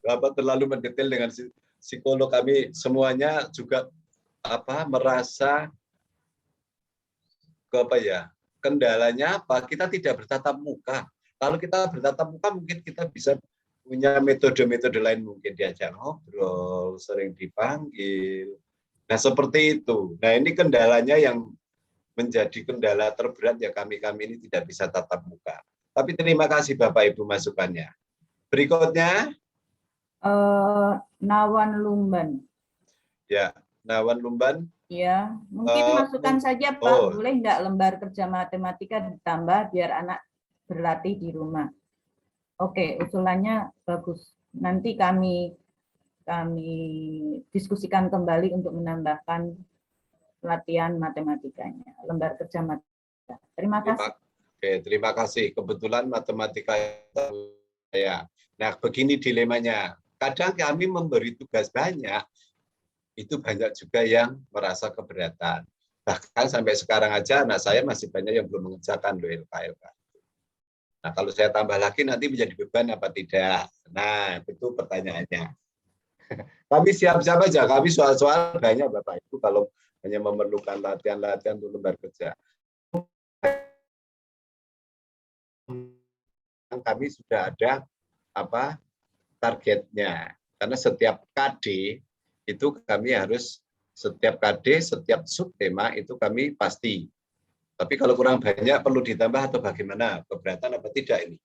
Bapak terlalu mendetail dengan psikolog, kami semuanya juga merasa kendalanya apa? Kita tidak bertatap muka. Kalau kita bertatap muka mungkin kita bisa punya metode-metode lain, mungkin diajak ngobrol, sering dipanggil. Nah, seperti itu. Nah, ini kendalanya yang menjadi kendala terberat ya, kami ini tidak bisa tatap muka. Tapi terima kasih Bapak Ibu masukannya. Berikutnya Nawan Lumban. Ya, Nawan Lumban. Ya, mungkin masukkan saja Pak. Boleh enggak lembar kerja matematika ditambah biar anak berlatih di rumah? Oke, usulannya bagus. Nanti kami diskusikan kembali untuk menambahkan pelatihan matematikanya, lembar kerja matematika. Terima kasih. Oke, terima kasih. Kebetulan matematika saya. Nah, begini dilemanya. Kadang kami memberi tugas banyak, itu banyak juga yang merasa keberatan. Bahkan sampai sekarang aja anak saya masih banyak yang belum mengerjakan LK. Nah, kalau saya tambah lagi nanti menjadi beban apa tidak? Nah, itu pertanyaannya. Kami siap-siap aja, kami soal-soal banyak Bapak Ibu kalau hanya memerlukan latihan-latihan untuk lembar kerja. Kami sudah ada targetnya. Karena setiap KD itu kami harus, setiap KD, setiap subtema itu kami pasti. Tapi kalau kurang banyak perlu ditambah atau bagaimana? Keberatan apa tidak ini?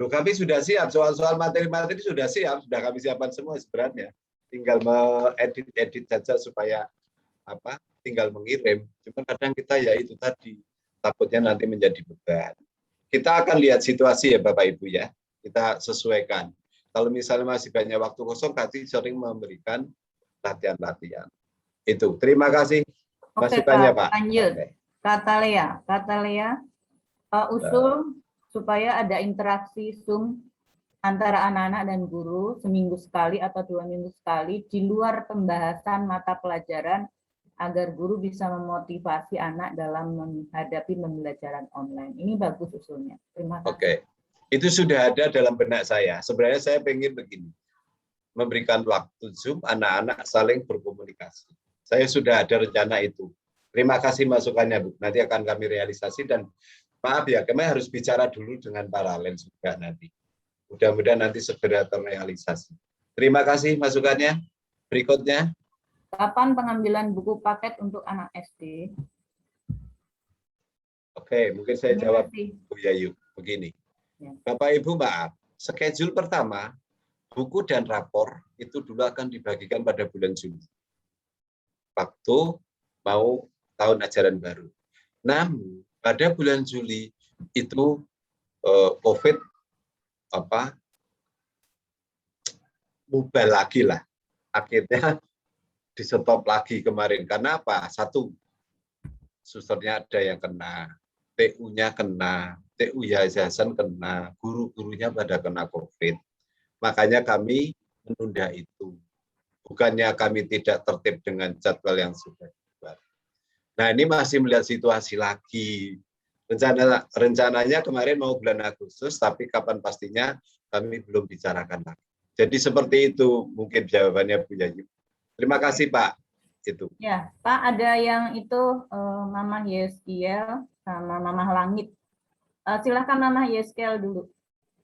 Loh, kami sudah siap, soal-soal materi-materi sudah siap, sudah kami siapkan semua sebenarnya. Tinggal mengedit saja supaya tinggal mengirim. Cuma kadang kita ya itu tadi, takutnya nanti menjadi beban. Kita akan lihat situasi ya Bapak Ibu ya. Kita sesuaikan. Kalau misalnya masih banyak waktu kosong, kami sering memberikan latihan-latihan. Itu. Terima kasih masukannya Pak. Lanjut. Kata Lea, usul supaya ada interaksi Zoom antara anak-anak dan guru seminggu sekali atau 2 minggu sekali di luar pembahasan mata pelajaran agar guru bisa memotivasi anak dalam menghadapi pembelajaran online. Ini bagus usulnya. Terima kasih. Oke. Itu sudah ada dalam benak saya. Sebenarnya saya pengen begini. Memberikan waktu Zoom anak-anak saling berkomunikasi. Saya sudah ada rencana itu. Terima kasih masukannya Bu. Nanti akan kami realisasi dan maaf ya, kami harus bicara dulu dengan paralel juga nanti. Mudah-mudahan nanti segera terrealisasi. Terima kasih masukannya. Berikutnya. Kapan pengambilan buku paket untuk anak SD? Oke, mungkin saya jawab Bu Yayu begini. Bapak Ibu maaf, schedule pertama buku dan rapor itu dulu akan dibagikan pada bulan Juli. Waktu mau tahun ajaran baru. Namun pada bulan Juli itu COVID mubah lagi lah. Akhirnya di stop lagi kemarin. Karena apa? Satu, susternya ada yang kena, TU-nya kena, TU Yayasan kena, guru-gurunya pada kena COVID. Makanya kami menunda itu. Bukannya kami tidak tertib dengan jadwal yang sudah dibuat. Nah, ini masih melihat situasi lagi. Rencananya kemarin mau bulan Agustus, tapi kapan pastinya kami belum bicarakan lagi. Jadi seperti itu mungkin jawabannya Bu Yayu. Terima kasih Pak. Itu. Ya, Pak, ada yang itu Mama Yeskiel sama Mama Langit. Silakan Mama Yeskiel dulu.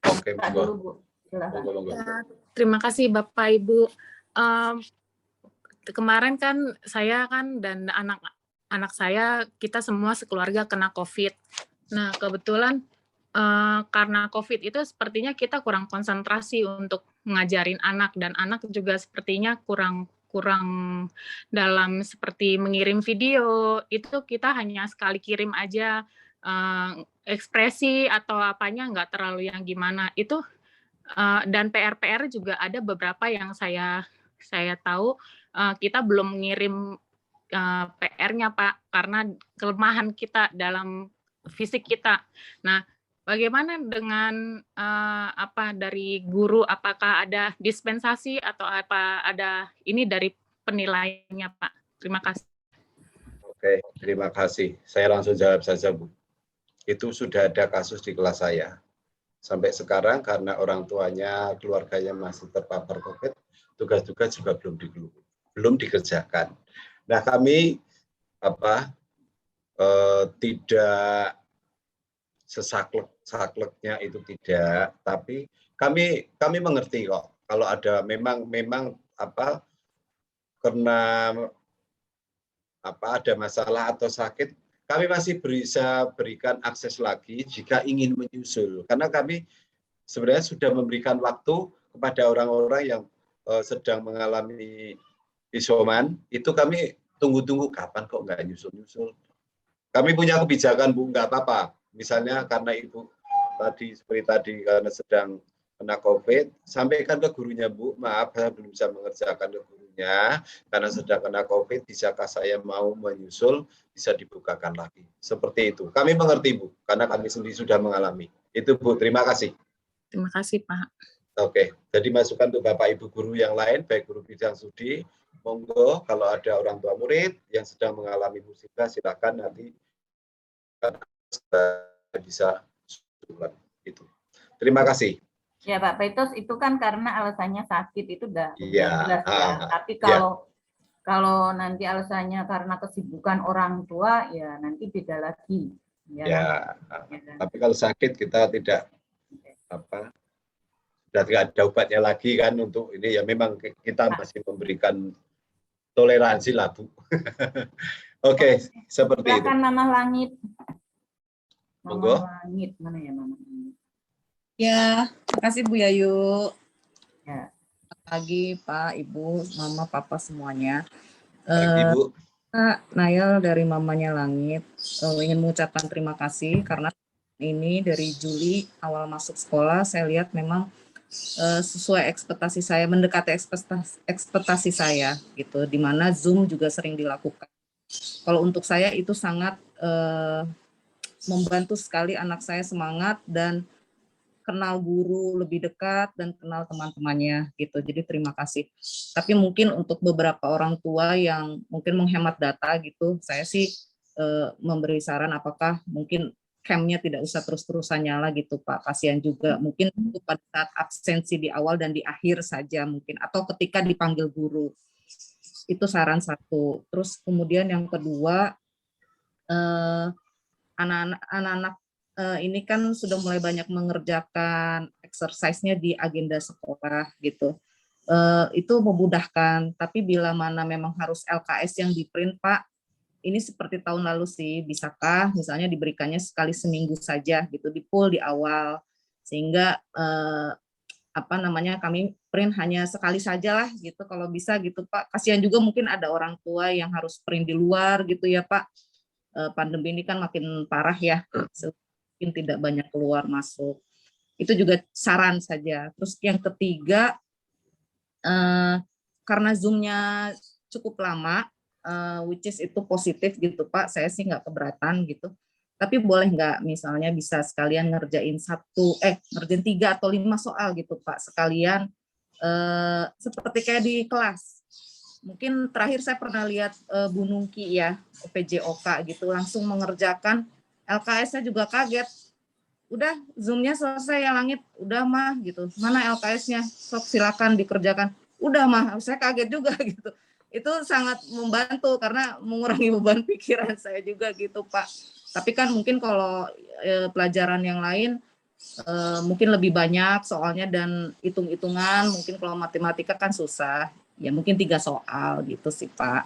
Oke, Pak dulu, Bu. Silakan. Ya, terima kasih Bapak Ibu. Kemarin kan saya dan anak saya kita semua sekeluarga kena COVID. Nah kebetulan karena COVID itu sepertinya kita kurang konsentrasi untuk ngajarin anak, dan anak juga sepertinya kurang dalam seperti mengirim video. Itu kita hanya sekali kirim aja, ekspresi atau apanya nggak terlalu yang gimana itu. Dan PR juga ada beberapa yang saya tahu kita belum mengirim PR-nya Pak, karena kelemahan kita dalam fisik kita. Nah, bagaimana dengan dari guru? Apakah ada dispensasi atau apa ada ini dari penilaiannya Pak? Terima kasih. Oke, terima kasih. Saya langsung jawab saja Bu. Itu sudah ada kasus di kelas saya. Sampai sekarang karena orang tuanya, keluarganya masih terpapar COVID, tugas-tugas juga belum dikerjakan. Nah, kami tidak sesakleknya itu tidak, tapi kami mengerti kok kalau ada memang karena ada masalah atau sakit, kami masih bisa berikan akses lagi jika ingin menyusul. Karena kami sebenarnya sudah memberikan waktu kepada orang-orang yang sedang mengalami isoman, itu kami tunggu-tunggu kapan kok nggak nyusul-nyusul. Kami punya kebijakan Bu, nggak apa-apa. Misalnya karena Ibu seperti tadi karena sedang kena COVID, sampaikan ke gurunya Bu, maaf saya belum bisa mengerjakan ke gurunya karena sedang kena COVID, bisakah saya mau menyusul, bisa dibukakan lagi. Seperti itu. Kami mengerti Bu, karena kami sendiri sudah mengalami. Itu Bu, terima kasih. Terima kasih Pak. Oke, jadi masukan untuk Bapak Ibu guru yang lain, baik guru bidang studi, monggo kalau ada orang tua murid yang sedang mengalami musibah, silakan nanti bisa susulan itu. Terima kasih. Ya Pak Petrus, itu kan karena alasannya sakit itu udah jelas ya. Tapi kalau nanti alasannya karena kesibukan orang tua, ya nanti beda lagi. Ya. Tapi kalau sakit kita tidak sudah tidak ada obatnya lagi kan untuk ini, ya memang kita masih memberikan toleransi lah Bu. Oke, seperti itu. Silakan Mama Langit. Monggo. Mama Langit, mana ya Mama Langit? Ya, terima kasih Bu Yayu. Ya. Selamat pagi Pak, Ibu, Mama, Papa semuanya. Pagi Bu. Kak Nayel dari Mamanya Langit ingin mengucapkan terima kasih karena ini dari Juli awal masuk sekolah saya lihat memang sesuai ekspektasi saya, mendekati ekspektasi saya gitu, di mana Zoom juga sering dilakukan. Kalau untuk saya itu sangat membantu sekali, anak saya semangat dan kenal guru lebih dekat dan kenal teman-temannya gitu. Jadi terima kasih. Tapi mungkin untuk beberapa orang tua yang mungkin menghemat data gitu, saya sih memberi saran apakah mungkin cam-nya tidak usah terus-terusan nyala gitu Pak. Kasihan juga mungkin pada saat absensi di awal dan di akhir saja mungkin, atau ketika dipanggil guru. Itu saran satu. Terus kemudian yang kedua, anak-anak ini kan sudah mulai banyak mengerjakan exercise-nya di agenda sekolah gitu. Itu memudahkan, tapi bila mana memang harus LKS yang di print Pak, ini seperti tahun lalu sih, bisakah misalnya diberikannya sekali seminggu saja gitu, di pool di awal, sehingga kami print hanya sekali saja lah gitu kalau bisa gitu Pak. Kasihan juga mungkin ada orang tua yang harus print di luar gitu ya Pak. Pandemi ini kan makin parah ya, mungkin tidak banyak keluar masuk. Itu juga saran saja. Terus yang ketiga, karena Zoom-nya cukup lama, which is itu positif gitu Pak, saya sih nggak keberatan gitu. Tapi boleh nggak misalnya bisa sekalian ngerjain 3 atau 5 soal gitu Pak, sekalian seperti kayak di kelas. Mungkin terakhir saya pernah lihat Bu Nungki ya, PJOK gitu, langsung mengerjakan LKS. Saya juga kaget. Udah Zoom-nya selesai ya Langit, udah mah gitu. Mana LKS-nya? Sok silakan dikerjakan. Udah mah, saya kaget juga gitu. Itu sangat membantu karena mengurangi beban pikiran saya juga gitu Pak. Tapi kan mungkin kalau pelajaran yang lain mungkin lebih banyak soalnya dan hitung-hitungan, mungkin kalau matematika kan susah. Ya mungkin 3 soal gitu sih Pak.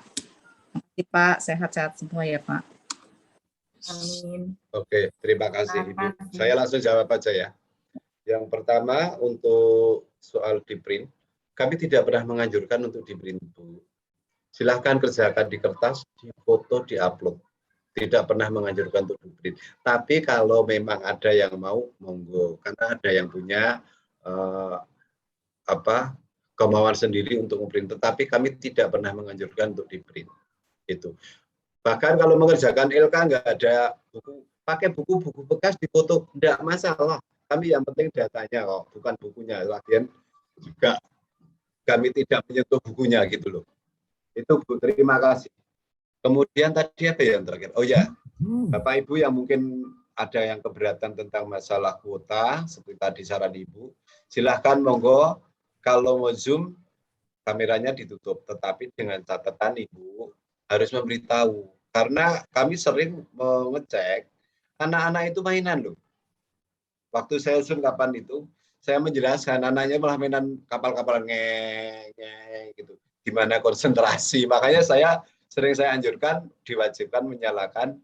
Makasih Pak, sehat-sehat semua ya Pak. Amin. Oke, terima kasih Ibu. Terima kasih. Saya langsung jawab aja ya. Yang pertama untuk soal di print, kami tidak pernah menganjurkan untuk di print Bu. Silahkan kerjakan di kertas, di foto, di upload. Tidak pernah menganjurkan untuk di print. Tapi kalau memang ada yang mau, monggo. Karena ada yang punya kemauan sendiri untuk memprint. Tetapi kami tidak pernah menganjurkan untuk di print. Itu. Bahkan kalau mengerjakan LK nggak ada buku, pakai buku-buku bekas di foto, tidak masalah. Kami yang penting datanya kok, bukan bukunya. Lagian juga kami tidak menyentuh bukunya gitu loh. Itu Bu, terima kasih. Kemudian tadi apa yang terakhir? Oh ya, Bapak Ibu yang mungkin ada yang keberatan tentang masalah kuota, seperti tadi saran Ibu, silahkan monggo kalau mau Zoom kameranya ditutup, tetapi dengan catatan Ibu harus memberitahu. Karena kami sering mengecek anak-anak itu mainan loh. Waktu saya Zoom kapan itu, saya menjelaskan anaknya malah mainan kapal-kapalan ngeng gitu. Gimana konsentrasi? Makanya saya anjurkan diwajibkan menyalakan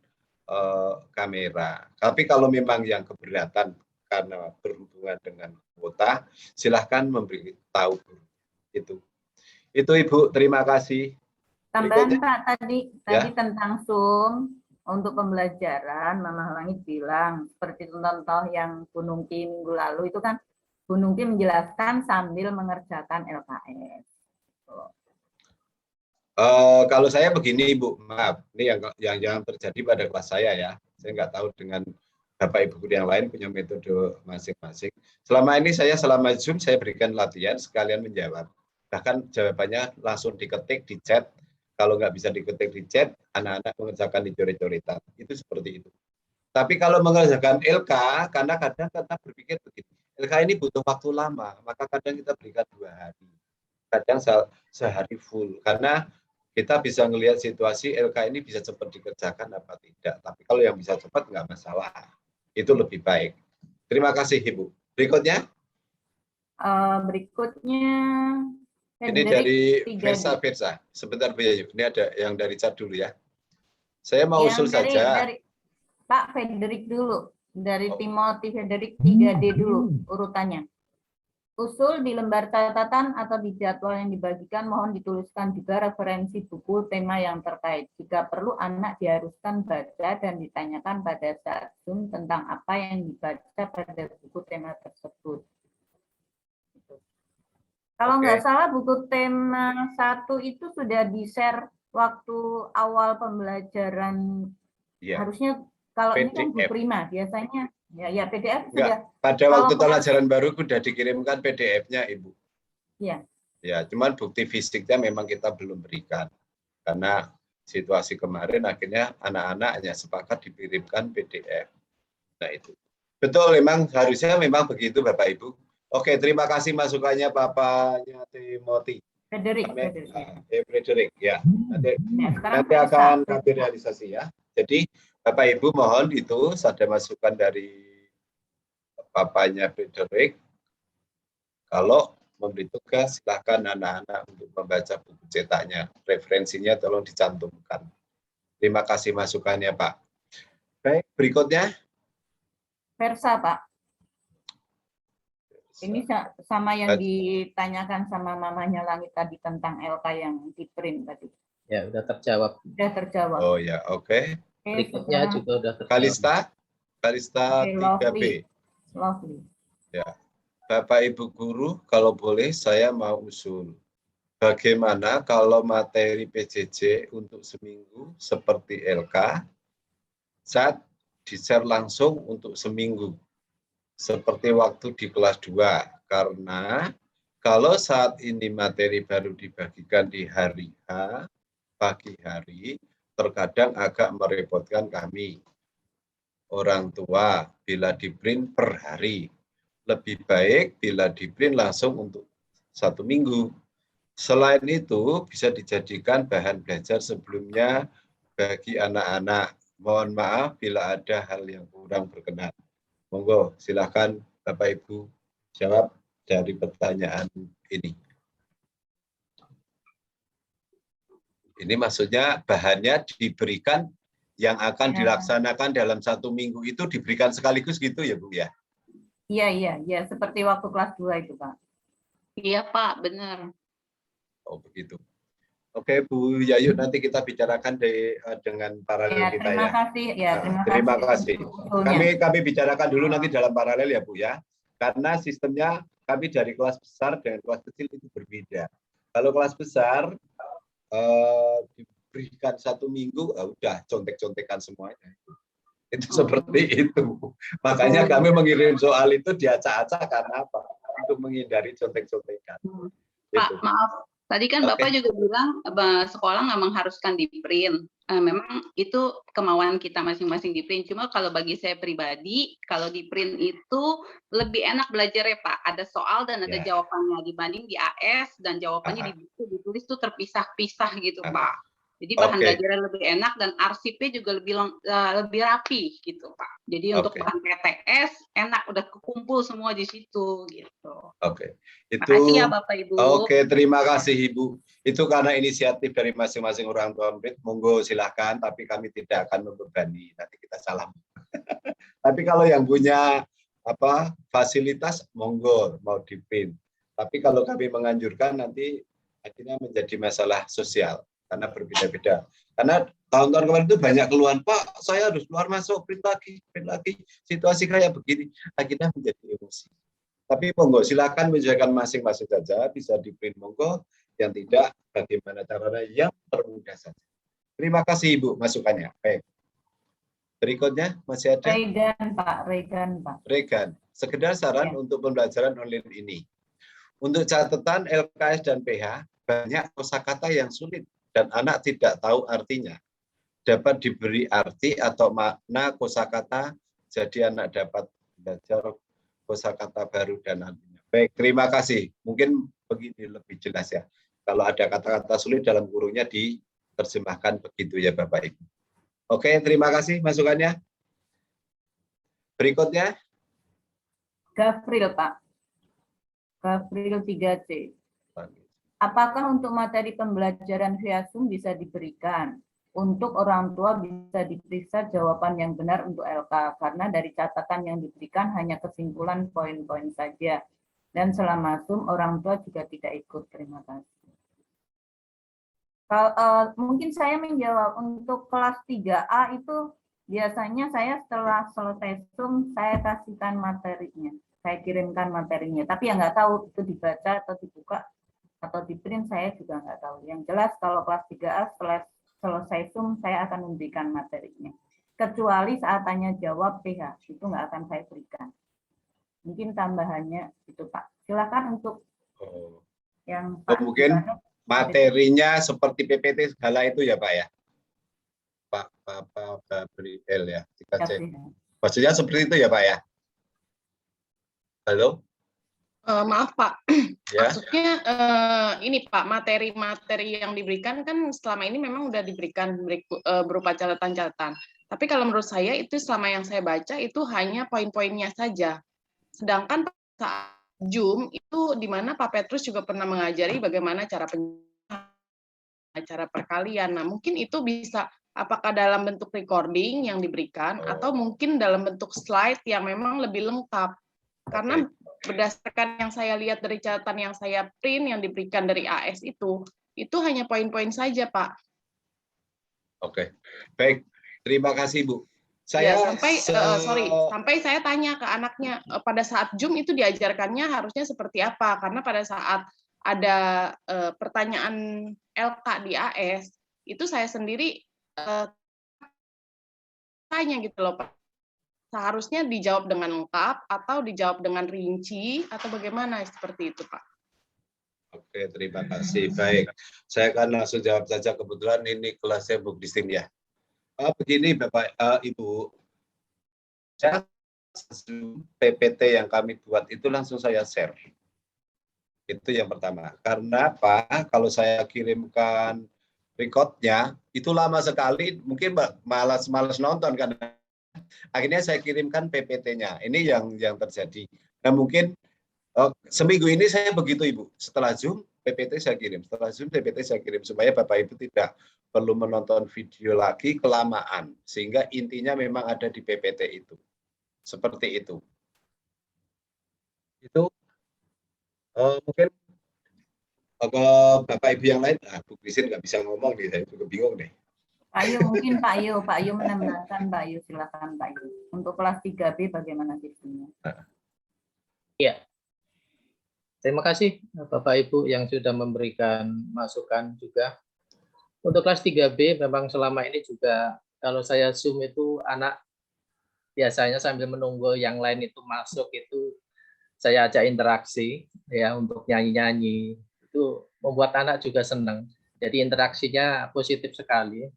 kamera. Tapi kalau memang yang keberatan karena berhubungan dengan kuota, silahkan memberitahu itu. Itu Ibu, terima kasih. Tambahan Berikutnya. Pak tadi Ya. tentang Zoom untuk pembelajaran, Mama Langit bilang seperti contoh yang Bu Nungki minggu lalu itu kan Bu Nungki menjelaskan sambil mengerjakan LKS. Kalau saya begini Bu, maaf, ini yang terjadi pada kelas saya ya. Saya nggak tahu dengan Bapak Ibu yang lain punya metode masing-masing. Selama ini selama Zoom saya berikan latihan sekalian menjawab. Bahkan jawabannya langsung diketik di chat. Kalau nggak bisa diketik di chat, anak-anak mengerjakan di coret-coretan. Itu seperti itu. Tapi kalau mengerjakan LK, karena kadang kita berpikir begini, LK ini butuh waktu lama, maka kadang kita berikan 2 hari. Kadang sehari full. Karena kita bisa melihat situasi LK ini bisa cepat dikerjakan apa tidak. Tapi kalau yang bisa cepat nggak masalah. Itu lebih baik. Terima kasih Ibu. Berikutnya. Ini dari Versa. Sebentar Bu Yayu. Ini ada yang dari chat dulu ya. Saya mau usul saja. Dari Pak Frederick dulu. Dari Timothy Frederick 3D dulu urutannya. Usul di lembar catatan atau di jadwal yang dibagikan mohon dituliskan juga referensi buku tema yang terkait. Jika perlu anak diharuskan baca dan ditanyakan pada saat Zoom tentang apa yang dibaca pada buku tema tersebut. Kalau nggak salah buku tema 1 itu sudah di-share waktu awal pembelajaran. Ya. Harusnya kalau PDF. ini kan Bu Prima biasanya ya PDF sudah. Pada waktu pelajaran baru sudah dikirimkan PDF-nya Ibu. Iya. Ya, cuman bukti fisiknya memang kita belum berikan. Karena situasi kemarin akhirnya anak-anak hanya sepakat dikirimkan PDF. Nah itu. Betul, harusnya memang begitu Bapak Ibu. Oke, terima kasih masukannya Bapaknya Timothy. Frederick ya. Nanti akan kami realisasi ya. Jadi Bapak Ibu mohon itu ada masukan dari Bapaknya Frederick. Kalau memberi tugas silakan anak-anak untuk membaca buku cetaknya. Referensinya tolong dicantumkan. Terima kasih masukannya Pak. Baik, berikutnya. Versa Pak. Ini sama yang ditanyakan sama mamanya Langit tadi tentang LK yang di print tadi. Ya, udah terjawab. Sudah terjawab. Oh ya, oke. Berikutnya sekarang- juga udah terjawab. Kalista Oke, 3B. Lovely. Ya. Bapak Ibu guru, kalau boleh saya mau usul. Bagaimana kalau materi PJJ untuk seminggu seperti LK, saat di-share langsung untuk seminggu, seperti waktu di kelas 2. Karena kalau saat ini materi baru dibagikan di hari H, pagi hari, terkadang agak merepotkan kami, orang tua, bila di-print per hari. Lebih baik bila di-print langsung untuk 1 minggu. Selain itu, bisa dijadikan bahan belajar sebelumnya bagi anak-anak. Mohon maaf bila ada hal yang kurang berkenan. Monggo, silakan Bapak Ibu jawab dari pertanyaan ini. Ini maksudnya bahannya diberikan yang akan dilaksanakan dalam 1 minggu itu diberikan sekaligus gitu ya Bu ya? Iya, seperti waktu kelas 2 itu, Pak. Iya Pak, benar. Oh begitu. Oke Bu Yayu, nanti kita bicarakan dengan paralel Ya, kita terima ya. kasih. Ya, Terima kasih. untuk usulnya. Kami bicarakan dulu nanti dalam paralel ya Bu ya. Karena sistemnya kami dari kelas besar dengan kelas kecil itu berbeda. Kalau kelas besar diberikan 1 minggu, udah contek-contekan semuanya. Itu seperti itu. Makanya kami mengirim soal itu diacak-acak karena apa? Untuk menghindari contek-contekan. Pak, Gitu. maaf. Tadi kan Oke. Bapak juga bilang sekolah nggak mengharuskan di print. Memang itu kemauan kita masing-masing di print. Cuma kalau bagi saya pribadi, kalau di print itu lebih enak belajarnya Pak. Ada soal dan ada Ya. jawabannya dibanding di AS dan jawabannya di buku ditulis tuh terpisah-pisah gitu Pak. Jadi Oke. bahan belajarnya lebih enak dan arsipnya juga lebih rapi gitu Pak. Jadi untuk Oke. bahan PTS enak, udah kekumpul semua di situ gitu. Oke. Itu. Makasih ya Bapak Ibu. Oke, terima kasih Ibu. Itu karena inisiatif dari masing-masing orang tua murid. Monggo silahkan, tapi kami tidak akan membebani. Nanti kita salam. Tapi kalau yang punya fasilitas, monggo mau di-print. Tapi kalau kami menganjurkan nanti akhirnya menjadi masalah sosial karena berbeda-beda. Karena tahun-tahun kemarin itu banyak keluhan, Pak, saya harus keluar masuk, print lagi, situasi kayak begini. Akhirnya menjadi emosi. Tapi monggo silakan menyesuaikan masing-masing saja, bisa di-print monggo, yang tidak bagaimana caranya yang termudah saja. Terima kasih Ibu masukannya. Baik. Berikutnya masih ada Regan. Sekedar saran untuk pembelajaran online ini. Untuk catatan LKS dan PH, banyak kosakata yang sulit dan anak tidak tahu artinya. Dapat diberi arti atau makna kosakata, jadi anak dapat belajar kosakata baru dan artinya. Baik, terima kasih. Mungkin begini lebih jelas ya. Kalau ada kata-kata sulit dalam kurungnya diterjemahkan begitu ya Bapak Ibu. Oke, terima kasih masukannya. Berikutnya. Gavril, Pak. Gavril 3C. Apakah untuk materi pembelajaran via Zoom bisa diberikan? Untuk orang tua bisa diperiksa jawaban yang benar untuk LK, karena dari catatan yang diberikan hanya kesimpulan poin-poin saja. Dan selama Zoom, orang tua juga tidak ikut. Terima kasih. Mungkin saya menjawab untuk kelas 3A itu biasanya saya setelah selesai Zoom, saya kasihkan materinya. Saya kirimkan materinya. Tapi ya nggak tahu itu dibaca atau dibuka atau di print, saya juga nggak tahu. Yang jelas kalau kelas 3A setelah selesai Zoom, saya akan memberikan materinya. Kecuali saat tanya jawab PH, itu nggak akan saya berikan. Mungkin tambahannya itu Pak. Silakan untuk yang Pak. Mungkin materinya seperti PPT segala itu ya Pak ya? Pak Gabriel ya. Maksudnya seperti itu ya Pak ya? Halo? Maaf Pak, ya? Maksudnya ini Pak, materi-materi yang diberikan kan selama ini memang sudah diberikan berupa catatan-catatan. Tapi kalau menurut saya itu selama yang saya baca itu hanya poin-poinnya saja. Sedangkan saat Zoom itu di mana Pak Petrus juga pernah mengajari bagaimana cara perkalian. Nah mungkin itu bisa apakah dalam bentuk recording yang diberikan atau mungkin dalam bentuk slide yang memang lebih lengkap. Karena berdasarkan yang saya lihat dari catatan yang saya print yang diberikan dari AS itu hanya poin-poin saja, Pak. Oke, baik. Terima kasih, Bu. Ya, Saya sampai saya tanya ke anaknya pada saat Zoom itu diajarkannya harusnya seperti apa, karena pada saat ada pertanyaan LK di AS itu saya sendiri tanya gitu loh, Pak. Seharusnya dijawab dengan lengkap atau dijawab dengan rinci atau bagaimana seperti itu, Pak. Oke, terima kasih. Baik, saya akan langsung jawab saja. Kebetulan ini kelasnya Bu Christine ya. Begini Bapak, Ibu, saya PPT yang kami buat itu langsung saya share. Itu yang pertama. Karena apa? Kalau saya kirimkan recordnya, itu lama sekali, mungkin malas nonton karena akhirnya saya kirimkan PPT-nya. Ini yang terjadi. Nah mungkin seminggu ini saya begitu Ibu. Setelah Zoom, PPT saya kirim. Setelah Zoom, PPT saya kirim. Supaya Bapak Ibu tidak perlu menonton video lagi kelamaan. Sehingga intinya memang ada di PPT itu. Seperti itu. Itu mungkin Bapak Ibu yang lain, Bu Christine nggak bisa ngomong nih, saya juga bingung deh. Pak Yu, mungkin Pak Yu menambahkan, Pak Yu, silakan Pak Yu. Untuk kelas 3B bagaimana sistemnya? Iya. Terima kasih Bapak Ibu yang sudah memberikan masukan juga. Untuk kelas 3B memang selama ini juga kalau saya Zoom itu anak biasanya sambil menunggu yang lain itu masuk itu saya ajak interaksi ya untuk nyanyi-nyanyi. Itu membuat anak juga senang. Jadi interaksinya positif sekali.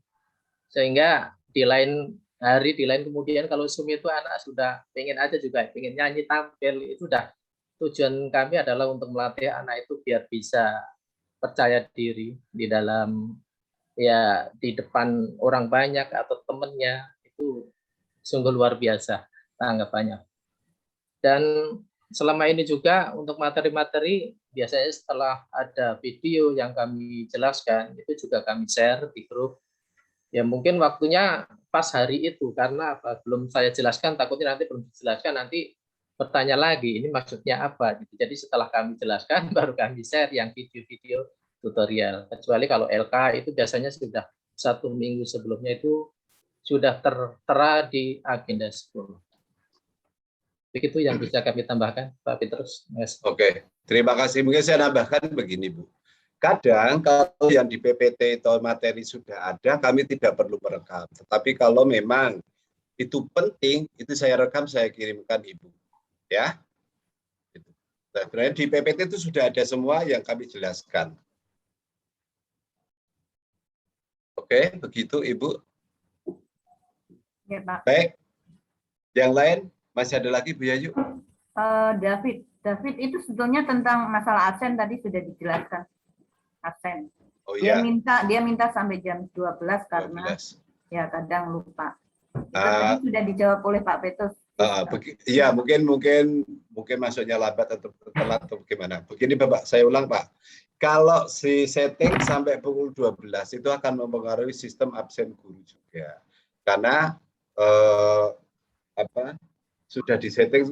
Sehingga di lain hari, di lain kemudian kalau Zoom itu anak sudah pengen aja juga, pengen nyanyi tampil, itu udah tujuan kami adalah untuk melatih anak itu biar bisa percaya diri di dalam ya di depan orang banyak atau temennya, itu sungguh luar biasa tanggapannya. Dan selama ini juga untuk materi-materi biasanya setelah ada video yang kami jelaskan itu juga kami share di grup. Ya mungkin waktunya pas hari itu karena apa? Belum saya jelaskan, takutnya nanti belum dijelaskan nanti bertanya lagi ini maksudnya apa gitu. Jadi setelah kami jelaskan baru kami share yang video-video tutorial. Kecuali kalau LK itu biasanya sudah 1 minggu sebelumnya itu sudah tertera di agenda sekolah. Begitu yang bisa kami tambahkan, Pak Petrus. Oke, terima kasih. Mungkin saya nambahkan begini, Bu. Kadang kalau yang di PPT atau materi sudah ada, kami tidak perlu merekam. Tetapi kalau memang itu penting, itu saya rekam, saya kirimkan Ibu. Ya. Nah, sebenarnya di PPT itu sudah ada semua yang kami jelaskan. Oke, begitu Ibu. Ya, Pak. Baik. Yang lain, masih ada lagi Bu Yayu? David itu sebetulnya tentang masalah absen tadi sudah dijelaskan. Absen. Oh, iya. Dia minta sampai jam 12 karena 12. Ya kadang lupa. Tadi sudah dijawab oleh Pak Petrus. Iya, mungkin masuknya lambat atau telat atau bagaimana. Begini Bapak, saya ulang Pak. Kalau si setting sampai pukul 12 itu akan mempengaruhi sistem absen guru juga. Karena sudah disetting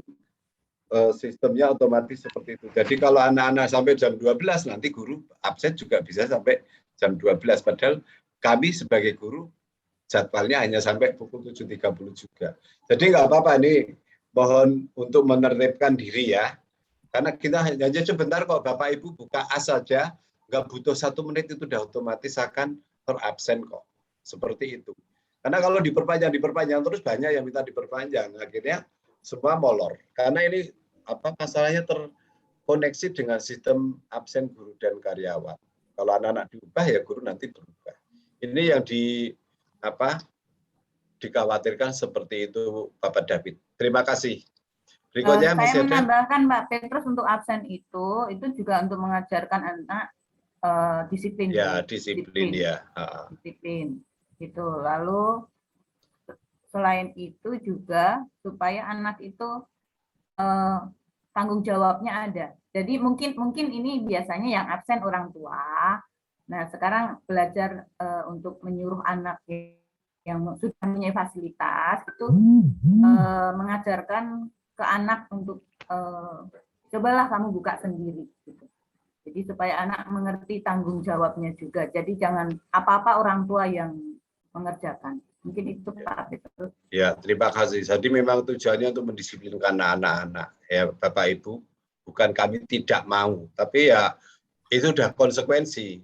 sistemnya otomatis seperti itu. Jadi kalau anak-anak sampai jam 12 nanti guru absen juga bisa sampai jam 12. Padahal kami sebagai guru jadwalnya hanya sampai pukul 7.30 juga. Jadi nggak apa-apa nih, mohon untuk menertibkan diri ya. Karena kita hanya sebentar kok Bapak Ibu buka as saja, nggak butuh 1 menit itu udah otomatis akan terabsen kok. Seperti itu. Karena kalau diperpanjang terus banyak yang minta diperpanjang. Akhirnya semua molor. Karena ini masalahnya terkoneksi dengan sistem absen guru dan karyawan. Kalau anak-anak diubah ya guru nanti berubah. Ini yang dikhawatirkan seperti itu Bapak David. Terima kasih. Berikutnya saya menambahkan Pak Petrus untuk absen itu juga untuk mengajarkan anak disiplin. Ya, disiplin ya. Disiplin. Gitu. Lalu selain itu juga supaya anak itu tanggung jawabnya ada. Jadi mungkin ini biasanya yang absen orang tua. Nah sekarang belajar untuk menyuruh anak yang sudah punya fasilitas itu mengajarkan ke anak untuk cobalah kamu buka sendiri gitu. Jadi supaya anak mengerti tanggung jawabnya juga. Jadi jangan apa-apa orang tua yang mengerjakan. Mungkin itu Pak Petrus. Ya, terima kasih. Jadi memang tujuannya untuk mendisiplinkan anak-anak. Ya, Bapak Ibu, bukan kami tidak mau, tapi ya itu udah konsekuensi.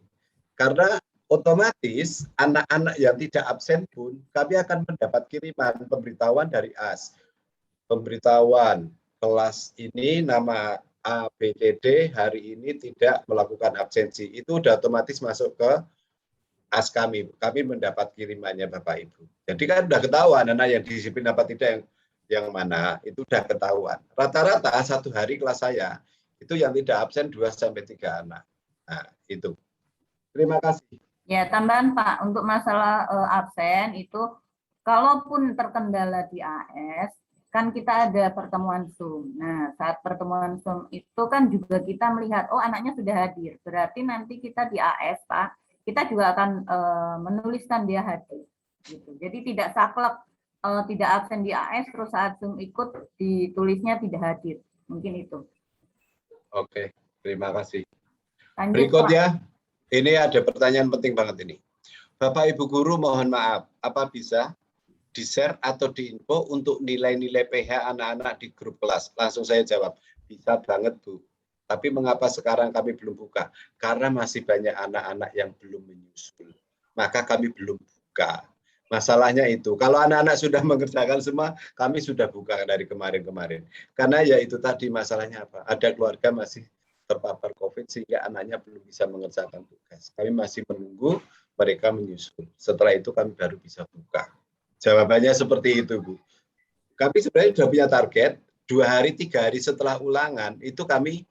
Karena otomatis anak-anak yang tidak absen pun kami akan mendapat kiriman pemberitahuan dari AS. Pemberitahuan kelas ini nama A, B, C, D hari ini tidak melakukan absensi. Itu udah otomatis masuk ke AS kami. Kami mendapat kirimannya Bapak Ibu. Jadi kan udah ketahuan anak yang disiplin apa tidak yang mana, itu udah ketahuan. Rata-rata satu hari kelas saya itu yang tidak absen 2-3 anak. Nah, itu. Terima kasih. Ya, tambahan Pak, untuk masalah absen itu, kalaupun terkendala di AS, kan kita ada pertemuan Zoom. Nah, saat pertemuan Zoom itu kan juga kita melihat, oh anaknya sudah hadir. Berarti nanti kita di AS, Pak, kita juga akan menuliskan dia hadir. Gitu. Jadi tidak saklek, tidak absen di AS, terus saat Zoom ikut ditulisnya tidak hadir. Mungkin itu. Oke, terima kasih. Lanjut, Berikutnya, ini ada pertanyaan penting banget ini. Bapak Ibu Guru mohon maaf, apa bisa di-share atau diinfo untuk nilai-nilai PH anak-anak di grup kelas? Langsung saya jawab, bisa banget Bu. Tapi mengapa sekarang kami belum buka? Karena masih banyak anak-anak yang belum menyusul. Maka kami belum buka. Masalahnya itu, kalau anak-anak sudah mengerjakan semua, kami sudah buka dari kemarin-kemarin. Karena ya itu tadi masalahnya apa? Ada keluarga masih terpapar COVID sehingga anaknya belum bisa mengerjakan tugas. Kami masih menunggu mereka menyusul. Setelah itu kami baru bisa buka. Jawabannya seperti itu, Bu. Kami sebenarnya sudah punya target, 2 hari, 3 hari setelah ulangan, itu kami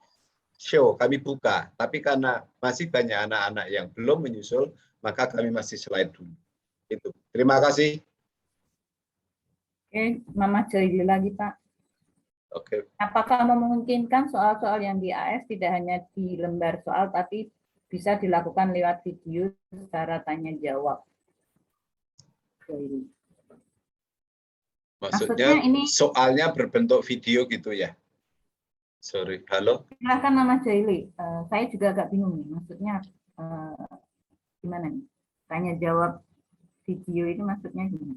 show, kami buka. Tapi karena masih banyak anak-anak yang belum menyusul, maka kami masih slide dulu. Itu. Terima kasih. Oke, Mama Joyli lagi, Pak. Oke. Apakah memungkinkan soal-soal yang di AS tidak hanya di lembar soal, tapi bisa dilakukan lewat video secara tanya jawab? Joyli. Maksudnya ini soalnya berbentuk video gitu ya? Sorry, halo? Silakan Mama Joyli. Saya juga agak bingung nih, maksudnya gimana nih? Tanya jawab video itu maksudnya gimana?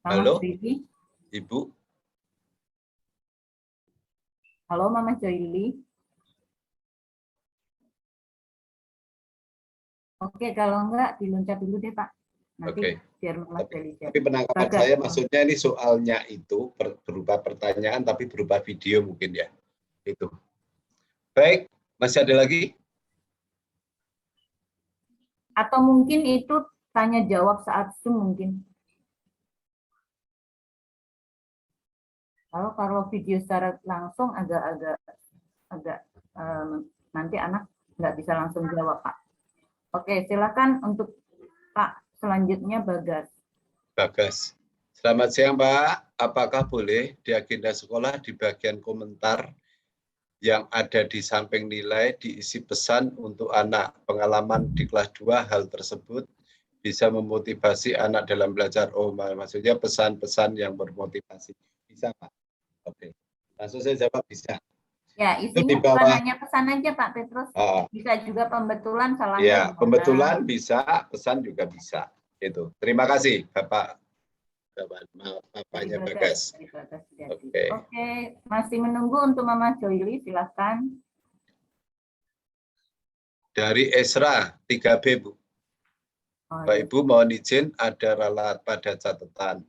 Mama Halo? Joyli? Ibu? Halo Mama Joyli? Oke, kalau enggak diluncat dulu deh Pak. Nanti biar Mama Joyli. Tapi penangkapan saya maksudnya ini soalnya itu berupa pertanyaan tapi berupa video mungkin ya. Itu. Baik, masih ada lagi? Atau mungkin itu tanya jawab saat Zoom mungkin. Kalau video secara langsung agak nanti anak nggak bisa langsung jawab Pak. Oke, silakan untuk Pak selanjutnya Bagas. Bagas. Selamat siang Pak. Apakah boleh di agenda sekolah di bagian komentar yang ada di samping nilai diisi pesan untuk anak? Pengalaman di kelas 2 hal tersebut bisa memotivasi anak dalam belajar. Oh, maksudnya pesan-pesan yang bermotivasi. Bisa Pak? Oke. Langsung saya jawab bisa. Ya, isinya bukan hanya pesan aja Pak Petrus. Bisa juga pembetulan salahnya. Ya, pembetulan bisa, pesan juga bisa. Itu. Terima kasih Bapak. Bapaknya Bagas. Oke, masih menunggu untuk Mama Joyli, silahkan. Dari Esra 3B Bu. Bapak Ibu mohon izin ada ralat pada catatan.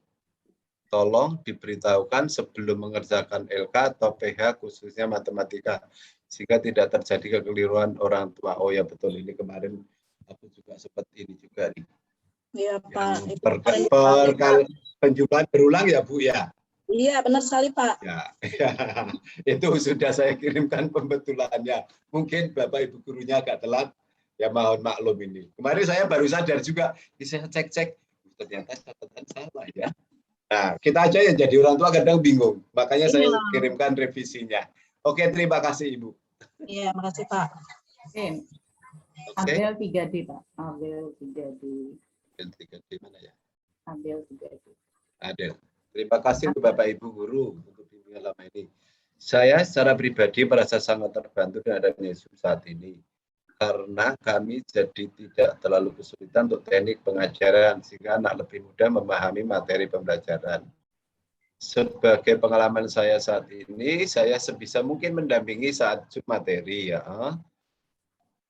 Tolong diberitahukan sebelum mengerjakan LK atau PH khususnya matematika sehingga tidak terjadi kekeliruan orang tua. Oh ya betul, ini kemarin aku juga seperti ini juga nih. Iya Pak. Penjumlahan berulang ya Bu ya. Iya benar sekali Pak. Ya, itu sudah saya kirimkan pembetulannya. Mungkin Bapak Ibu gurunya agak telat, ya mohon maklum ini. Kemarin saya baru sadar juga, saya cek-cek ternyata catatan salah ya. Nah, kita aja yang jadi orang tua kadang bingung. Makanya saya kirimkan revisinya. Oke, terima kasih Ibu. Iya, makasih Pak. Oke. Abel 3D, Pak. Abel 3D. Abel 3D mana ya? Abel 3D. Adel. Terima kasih untuk Bapak Ibu guru untuk bimbingan selama ini. Saya secara pribadi merasa sangat terbantu dengan adanya Zoom saat ini. Karena kami jadi tidak terlalu kesulitan untuk teknik pengajaran, sehingga anak lebih mudah memahami materi pembelajaran. Sebagai pengalaman saya saat ini, saya sebisa mungkin mendampingi saat Zoom materi ya.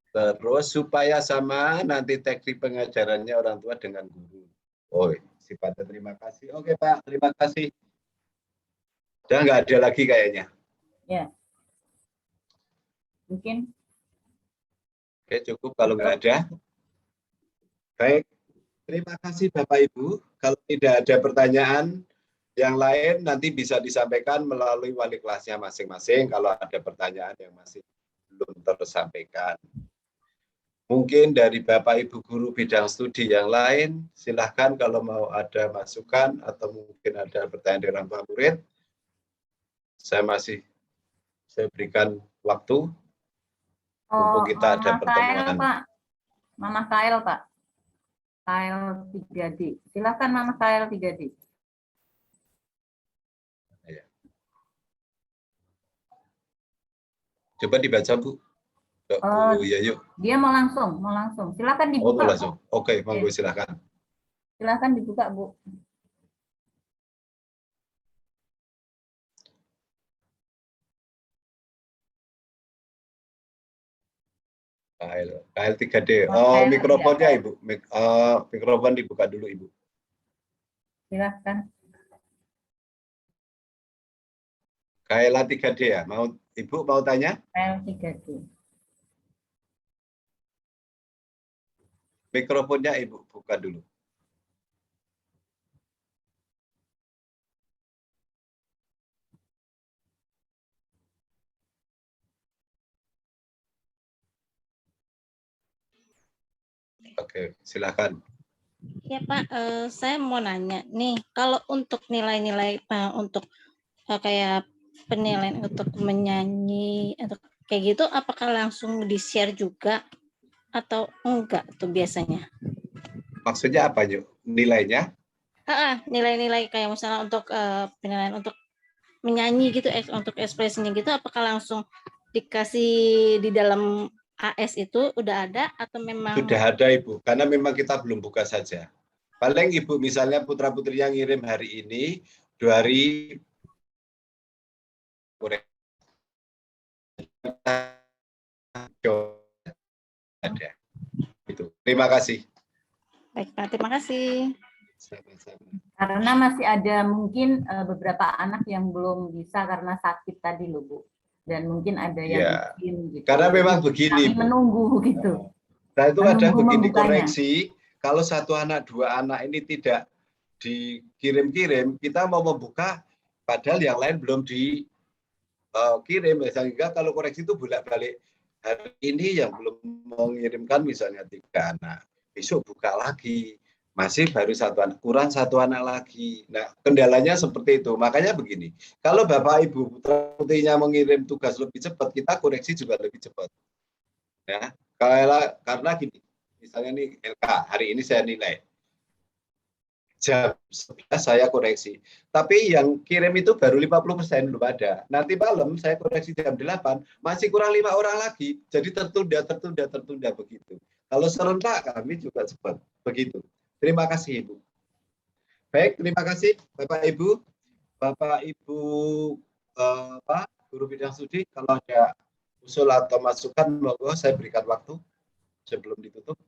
Terus supaya sama nanti teknik pengajarannya orang tua dengan guru. Oh, sifatnya terima kasih. Oke Pak, terima kasih. Udah nggak ada lagi kayaknya. Ya. Mungkin. Oke, cukup kalau nggak ada. Baik, terima kasih Bapak Ibu. Kalau tidak ada pertanyaan yang lain, nanti bisa disampaikan melalui wali kelasnya masing-masing kalau ada pertanyaan yang masih belum tersampaikan. Mungkin dari Bapak Ibu guru bidang studi yang lain, silahkan kalau mau ada masukan atau mungkin ada pertanyaan dari orang tua murid. Saya berikan waktu. Mumpung kita ada pertemuan. Pak. Mama Kail, Pak. Kail 3D. Silakan Mama Kail 3D. Ya. Coba dibaca, Bu. Bu Yayu. Dia mau langsung. Silakan dibuka. Oh, langsung. Oke, monggo silakan. Silakan dibuka, Bu. KL 3D. Oh, mikrofonnya Ibu. Mikrofon dibuka dulu, Ibu. Silakan. KL 3D ya. Ibu mau tanya? KL 3D. Mikrofonnya Ibu buka dulu. Oke, silakan. Ya Pak, saya mau nanya nih, kalau untuk nilai-nilai untuk kayak penilaian untuk menyanyi atau kayak gitu, apakah langsung di-share juga atau enggak tuh biasanya? Maksudnya apa, Yuk? Nilainya? Nilai-nilai kayak misalnya untuk penilaian untuk menyanyi gitu, untuk ekspresinya gitu, apakah langsung dikasih di dalam AS itu udah ada atau memang? Sudah ada Ibu, karena memang kita belum buka saja. Paling Ibu misalnya putra-putri yang ngirim hari ini, 2 hari ada. Itu. Terima kasih. Baik Pak, terima kasih. Sama-sama. Karena masih ada mungkin beberapa anak yang belum bisa karena sakit tadi loh, Bu. Dan mungkin ada yang izin gitu. Karena memang begini, kami menunggu gitu. Nah itu ada begini membukanya. koreksi, kalau 1 anak 2 anak ini tidak dikirim-kirim, kita mau membuka padahal yang lain belum dikirim. Sehingga kalau koreksi itu bolak-balik, hari ini yang belum mengirimkan misalnya 3 anak, besok buka lagi, masih baru 1 anak, kurang 1 anak lagi. Nah, kendalanya seperti itu. Makanya begini, kalau Bapak Ibu putra-putrinya mengirim tugas lebih cepat, kita koreksi juga lebih cepat. Ya, karena gini, misalnya nih LK, hari ini saya nilai. Jam 11 saya koreksi. Tapi yang kirim itu baru 50% belum ada. Nanti malam saya koreksi jam 8, masih kurang 5 orang lagi. Jadi tertunda begitu. Kalau serentak kami juga cepat. Begitu. Terima kasih Ibu. Baik, terima kasih Bapak Ibu. Bapak Ibu guru bidang studi, kalau ada usul atau masukan, monggo saya berikan waktu sebelum ditutup.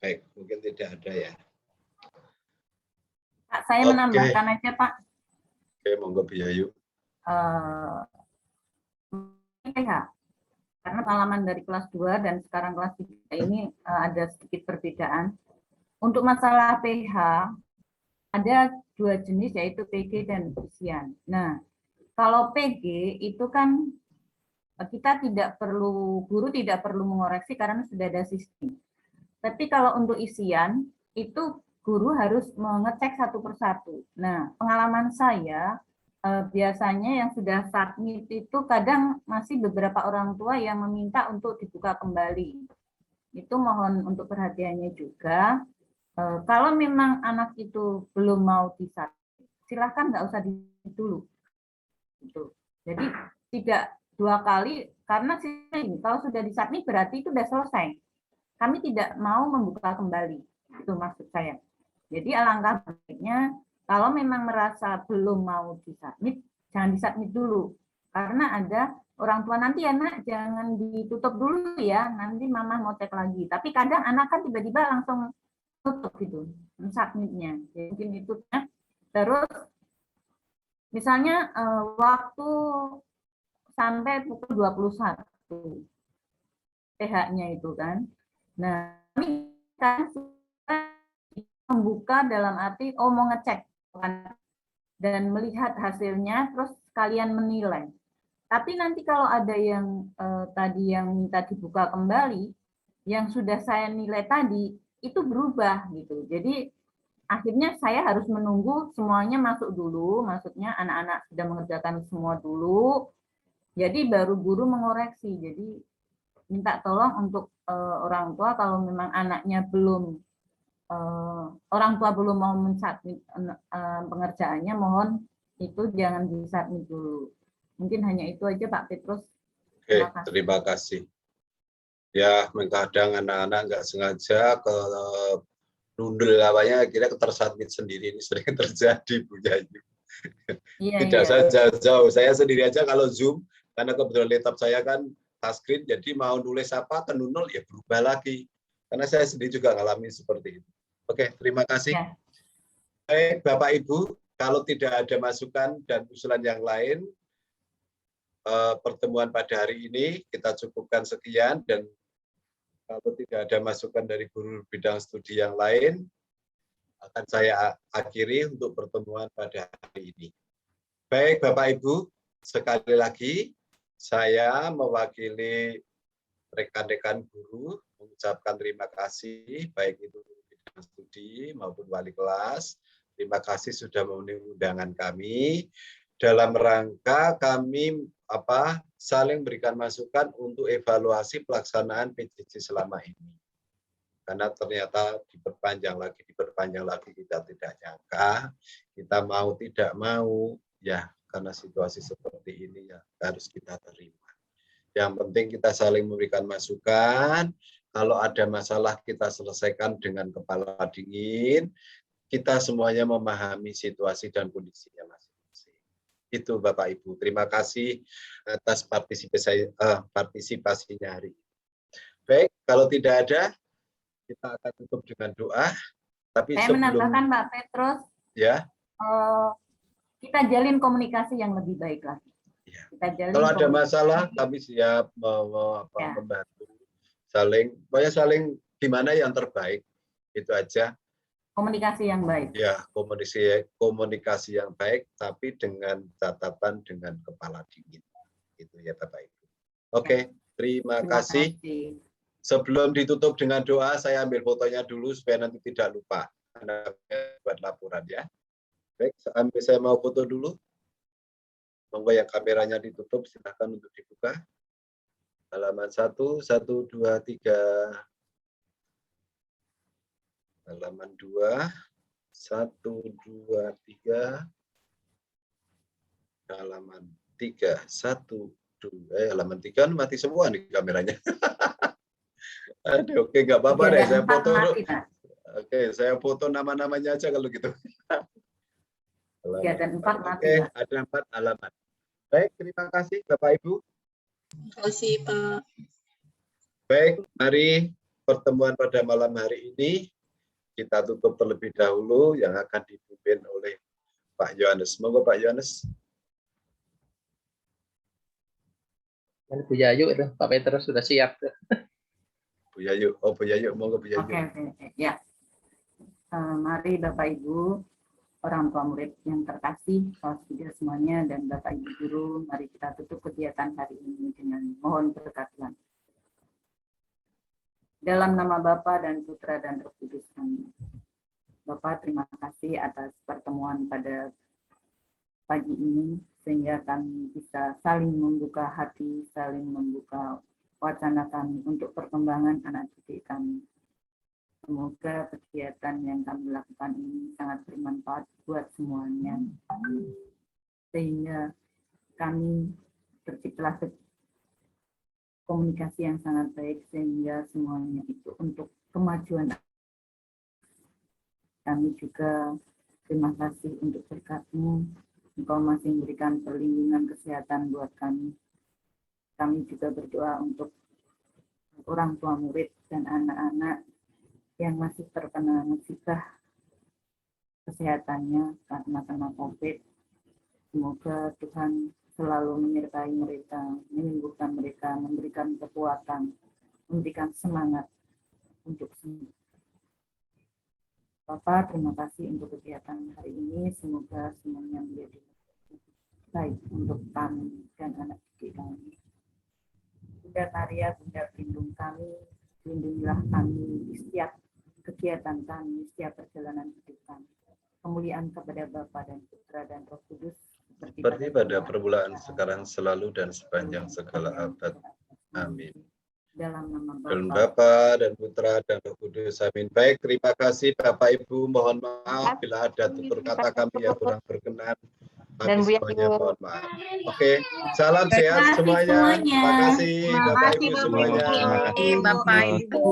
Baik, mungkin tidak ada ya. Pak, saya menambahkan aja Pak. Oke, monggo Bu Yayu. Karena pengalaman dari kelas 2 dan sekarang kelas 3 ini ada sedikit perbedaan. Untuk masalah PH, ada 2 jenis yaitu PG dan isian. Nah, kalau PG itu kan kita guru tidak perlu mengoreksi karena sudah ada sistem. Tapi kalau untuk isian, itu guru harus mengecek satu persatu. Nah, pengalaman saya, biasanya yang sudah submit itu kadang masih beberapa orang tua yang meminta untuk dibuka kembali. Itu mohon untuk perhatiannya juga. Kalau memang anak itu belum mau disubmit, silahkan nggak usah di dulu. Gitu. Jadi tidak 2 kali, karena ini kalau sudah disubmit berarti itu sudah selesai. Kami tidak mau membuka kembali, itu maksud saya. Jadi alangkah baiknya kalau memang merasa belum mau disubmit, jangan disubmit dulu. Karena ada orang tua nanti anak jangan ditutup dulu ya, nanti mama mau cek lagi. Tapi kadang anak kan tiba-tiba langsung tutup gitu, submitnya. Jadi mungkin itu. Terus misalnya waktu sampai pukul 21 TH-nya itu kan. Nah, kami kan membuka dalam arti mau ngecek dan melihat hasilnya terus kalian menilai. Tapi nanti kalau ada yang tadi yang minta dibuka kembali, yang sudah saya nilai tadi itu berubah gitu. Jadi akhirnya saya harus menunggu semuanya masuk dulu, maksudnya anak-anak sudah mengerjakan semua dulu. Jadi baru guru mengoreksi. Jadi minta tolong untuk orang tua kalau memang anaknya belum orang tua belum mau mensubmit pengerjaannya, mohon itu jangan disubmit dulu. Mungkin hanya itu aja Pak Petrus. Oke, terima kasih. Ya, kadang anak-anak nggak sengaja ke nundel awalnya, akhirnya tersubmit sendiri. Ini sering terjadi, Bu Yayu. Tidak saja jauh. Saya sendiri aja kalau Zoom, karena kebetulan laptop saya kan touchscreen, jadi mau nulis apa ke nunul ya berubah lagi. Karena saya sendiri juga ngalamin seperti itu. Oke, terima kasih. Ya. Baik, Bapak Ibu, kalau tidak ada masukan dan usulan yang lain, pertemuan pada hari ini kita cukupkan sekian, dan kalau tidak ada masukan dari guru bidang studi yang lain, akan saya akhiri untuk pertemuan pada hari ini. Baik, Bapak Ibu, sekali lagi saya mewakili rekan-rekan guru mengucapkan terima kasih, baik itu bidang studi maupun wali kelas. Terima kasih sudah memenuhi undangan kami dalam rangka kami saling berikan masukan untuk evaluasi pelaksanaan PJJ selama ini. Karena ternyata diperpanjang lagi, kita tidak nyangka, kita mau tidak mau, ya karena situasi seperti ini ya harus kita terima. Yang penting kita saling memberikan masukan, kalau ada masalah kita selesaikan dengan kepala dingin, kita semuanya memahami situasi dan kondisinya masing-masing. Itu Bapak Ibu, terima kasih atas partisipasinya hari ini. Baik, kalau tidak ada, kita akan tutup dengan doa. Tapi saya menambahkan Pak Petrus, ya, kita jalin komunikasi yang lebih baik lagi. Ya. Kita jalin kalau ada masalah, kami siap membantu, saling gimana yang terbaik, itu aja. Komunikasi yang baik. Ya, komunikasi yang baik, tapi dengan catatan dengan kepala dingin. Itu ya Bapak Ibu. Oke, terima kasih. Sebelum ditutup dengan doa, saya ambil fotonya dulu supaya nanti tidak lupa. Buat laporan ya. Baik, saya mau foto dulu. Monggo yang kameranya ditutup, silakan untuk dibuka. Halaman 1, 1, 2, 3. Halaman 2, 1, 2, 3. Halaman 3, 1, 2. Halaman 3 mati semua nih kameranya. Aduh, oke, nggak apa-apa deh, saya foto. Oke, saya foto nama-namanya aja kalau gitu. 3 dan 4 mati. Oke, ada 4 halaman. Baik, terima kasih Bapak Ibu. Terima kasih Pak. Baik, mari pertemuan pada malam hari ini kita tutup terlebih dahulu yang akan dipimpin oleh Pak Yohanes. Monggo Pak Yohanes. Bu Yayu itu, Pak Petrus sudah siap. Bu Yayu, Bu Yayu, monggo Bu Yayu. Oke. Ya. Mari Bapak Ibu, orang tua murid yang terkasih, kelas 3 semuanya, dan Bapak Ibu guru, mari kita tutup kegiatan hari ini dengan mohon berkat Tuhan. Dalam nama Bapa dan Putra dan Roh Kudus, amin. Bapak, terima kasih atas pertemuan pada pagi ini, sehingga kami bisa saling membuka hati, saling membuka wacana kami untuk perkembangan anak didik kami. Semoga kegiatan yang kami lakukan ini sangat bermanfaat buat semuanya. Sehingga kami terciptalah komunikasi yang sangat baik sehingga semuanya itu untuk kemajuan. Kami juga terima kasih untuk berkatmu. Engkau masih memberikan perlindungan kesehatan buat kami. Kami juga berdoa untuk orang tua murid dan anak-anak yang masih terkena musibah kesehatannya karena kena COVID. Semoga Tuhan selalu menyertai mereka, menyembuhkan mereka, memberikan kekuatan, memberikan semangat untuk sembuh. Bapak, terima kasih untuk kegiatan hari ini. Semoga semuanya menjadi baik untuk kami dan anak didik kami. Bunda Maria, Bunda pelindung kami, lindungilah kami di setiap kegiatan kami, setiap perjalanan hidup kami. Kemuliaan kepada Bapa dan Putra dan Roh Kudus, seperti pada permulaan, sekarang, selalu, dan sepanjang segala abad. Amin. Dalam nama Dan Bapa Bapa dan Putra dan Roh Kudus. Amin. Baik, terima kasih Bapak Ibu. Mohon maaf bila ada tutur kata kami yang kurang berkenan. Tapi semuanya mohon maaf. Oke, salam sehat semuanya. Terima kasih Bapak Ibu semuanya. Terima kasih Bapak Ibu.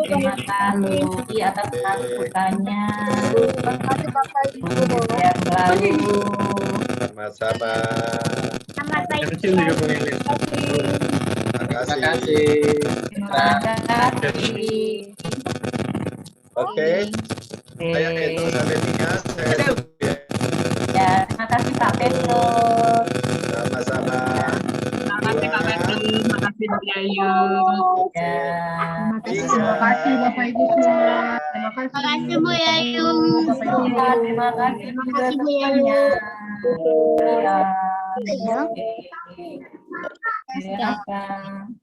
terima kasih atas masukannya. Sehat selalu. Sama-sama. Terima kasih. Oke. Saya itu sampai 3. Ya, terima kasih Pak Petrus. Sama-sama. Terima kasih Pak Petrus, terima kasih Bu Yayu. Ya. Terima kasih Bapak Ibu semua. Terima kasih Bu Yayu. Terima kasih juga semuanya. Ya. Silakan.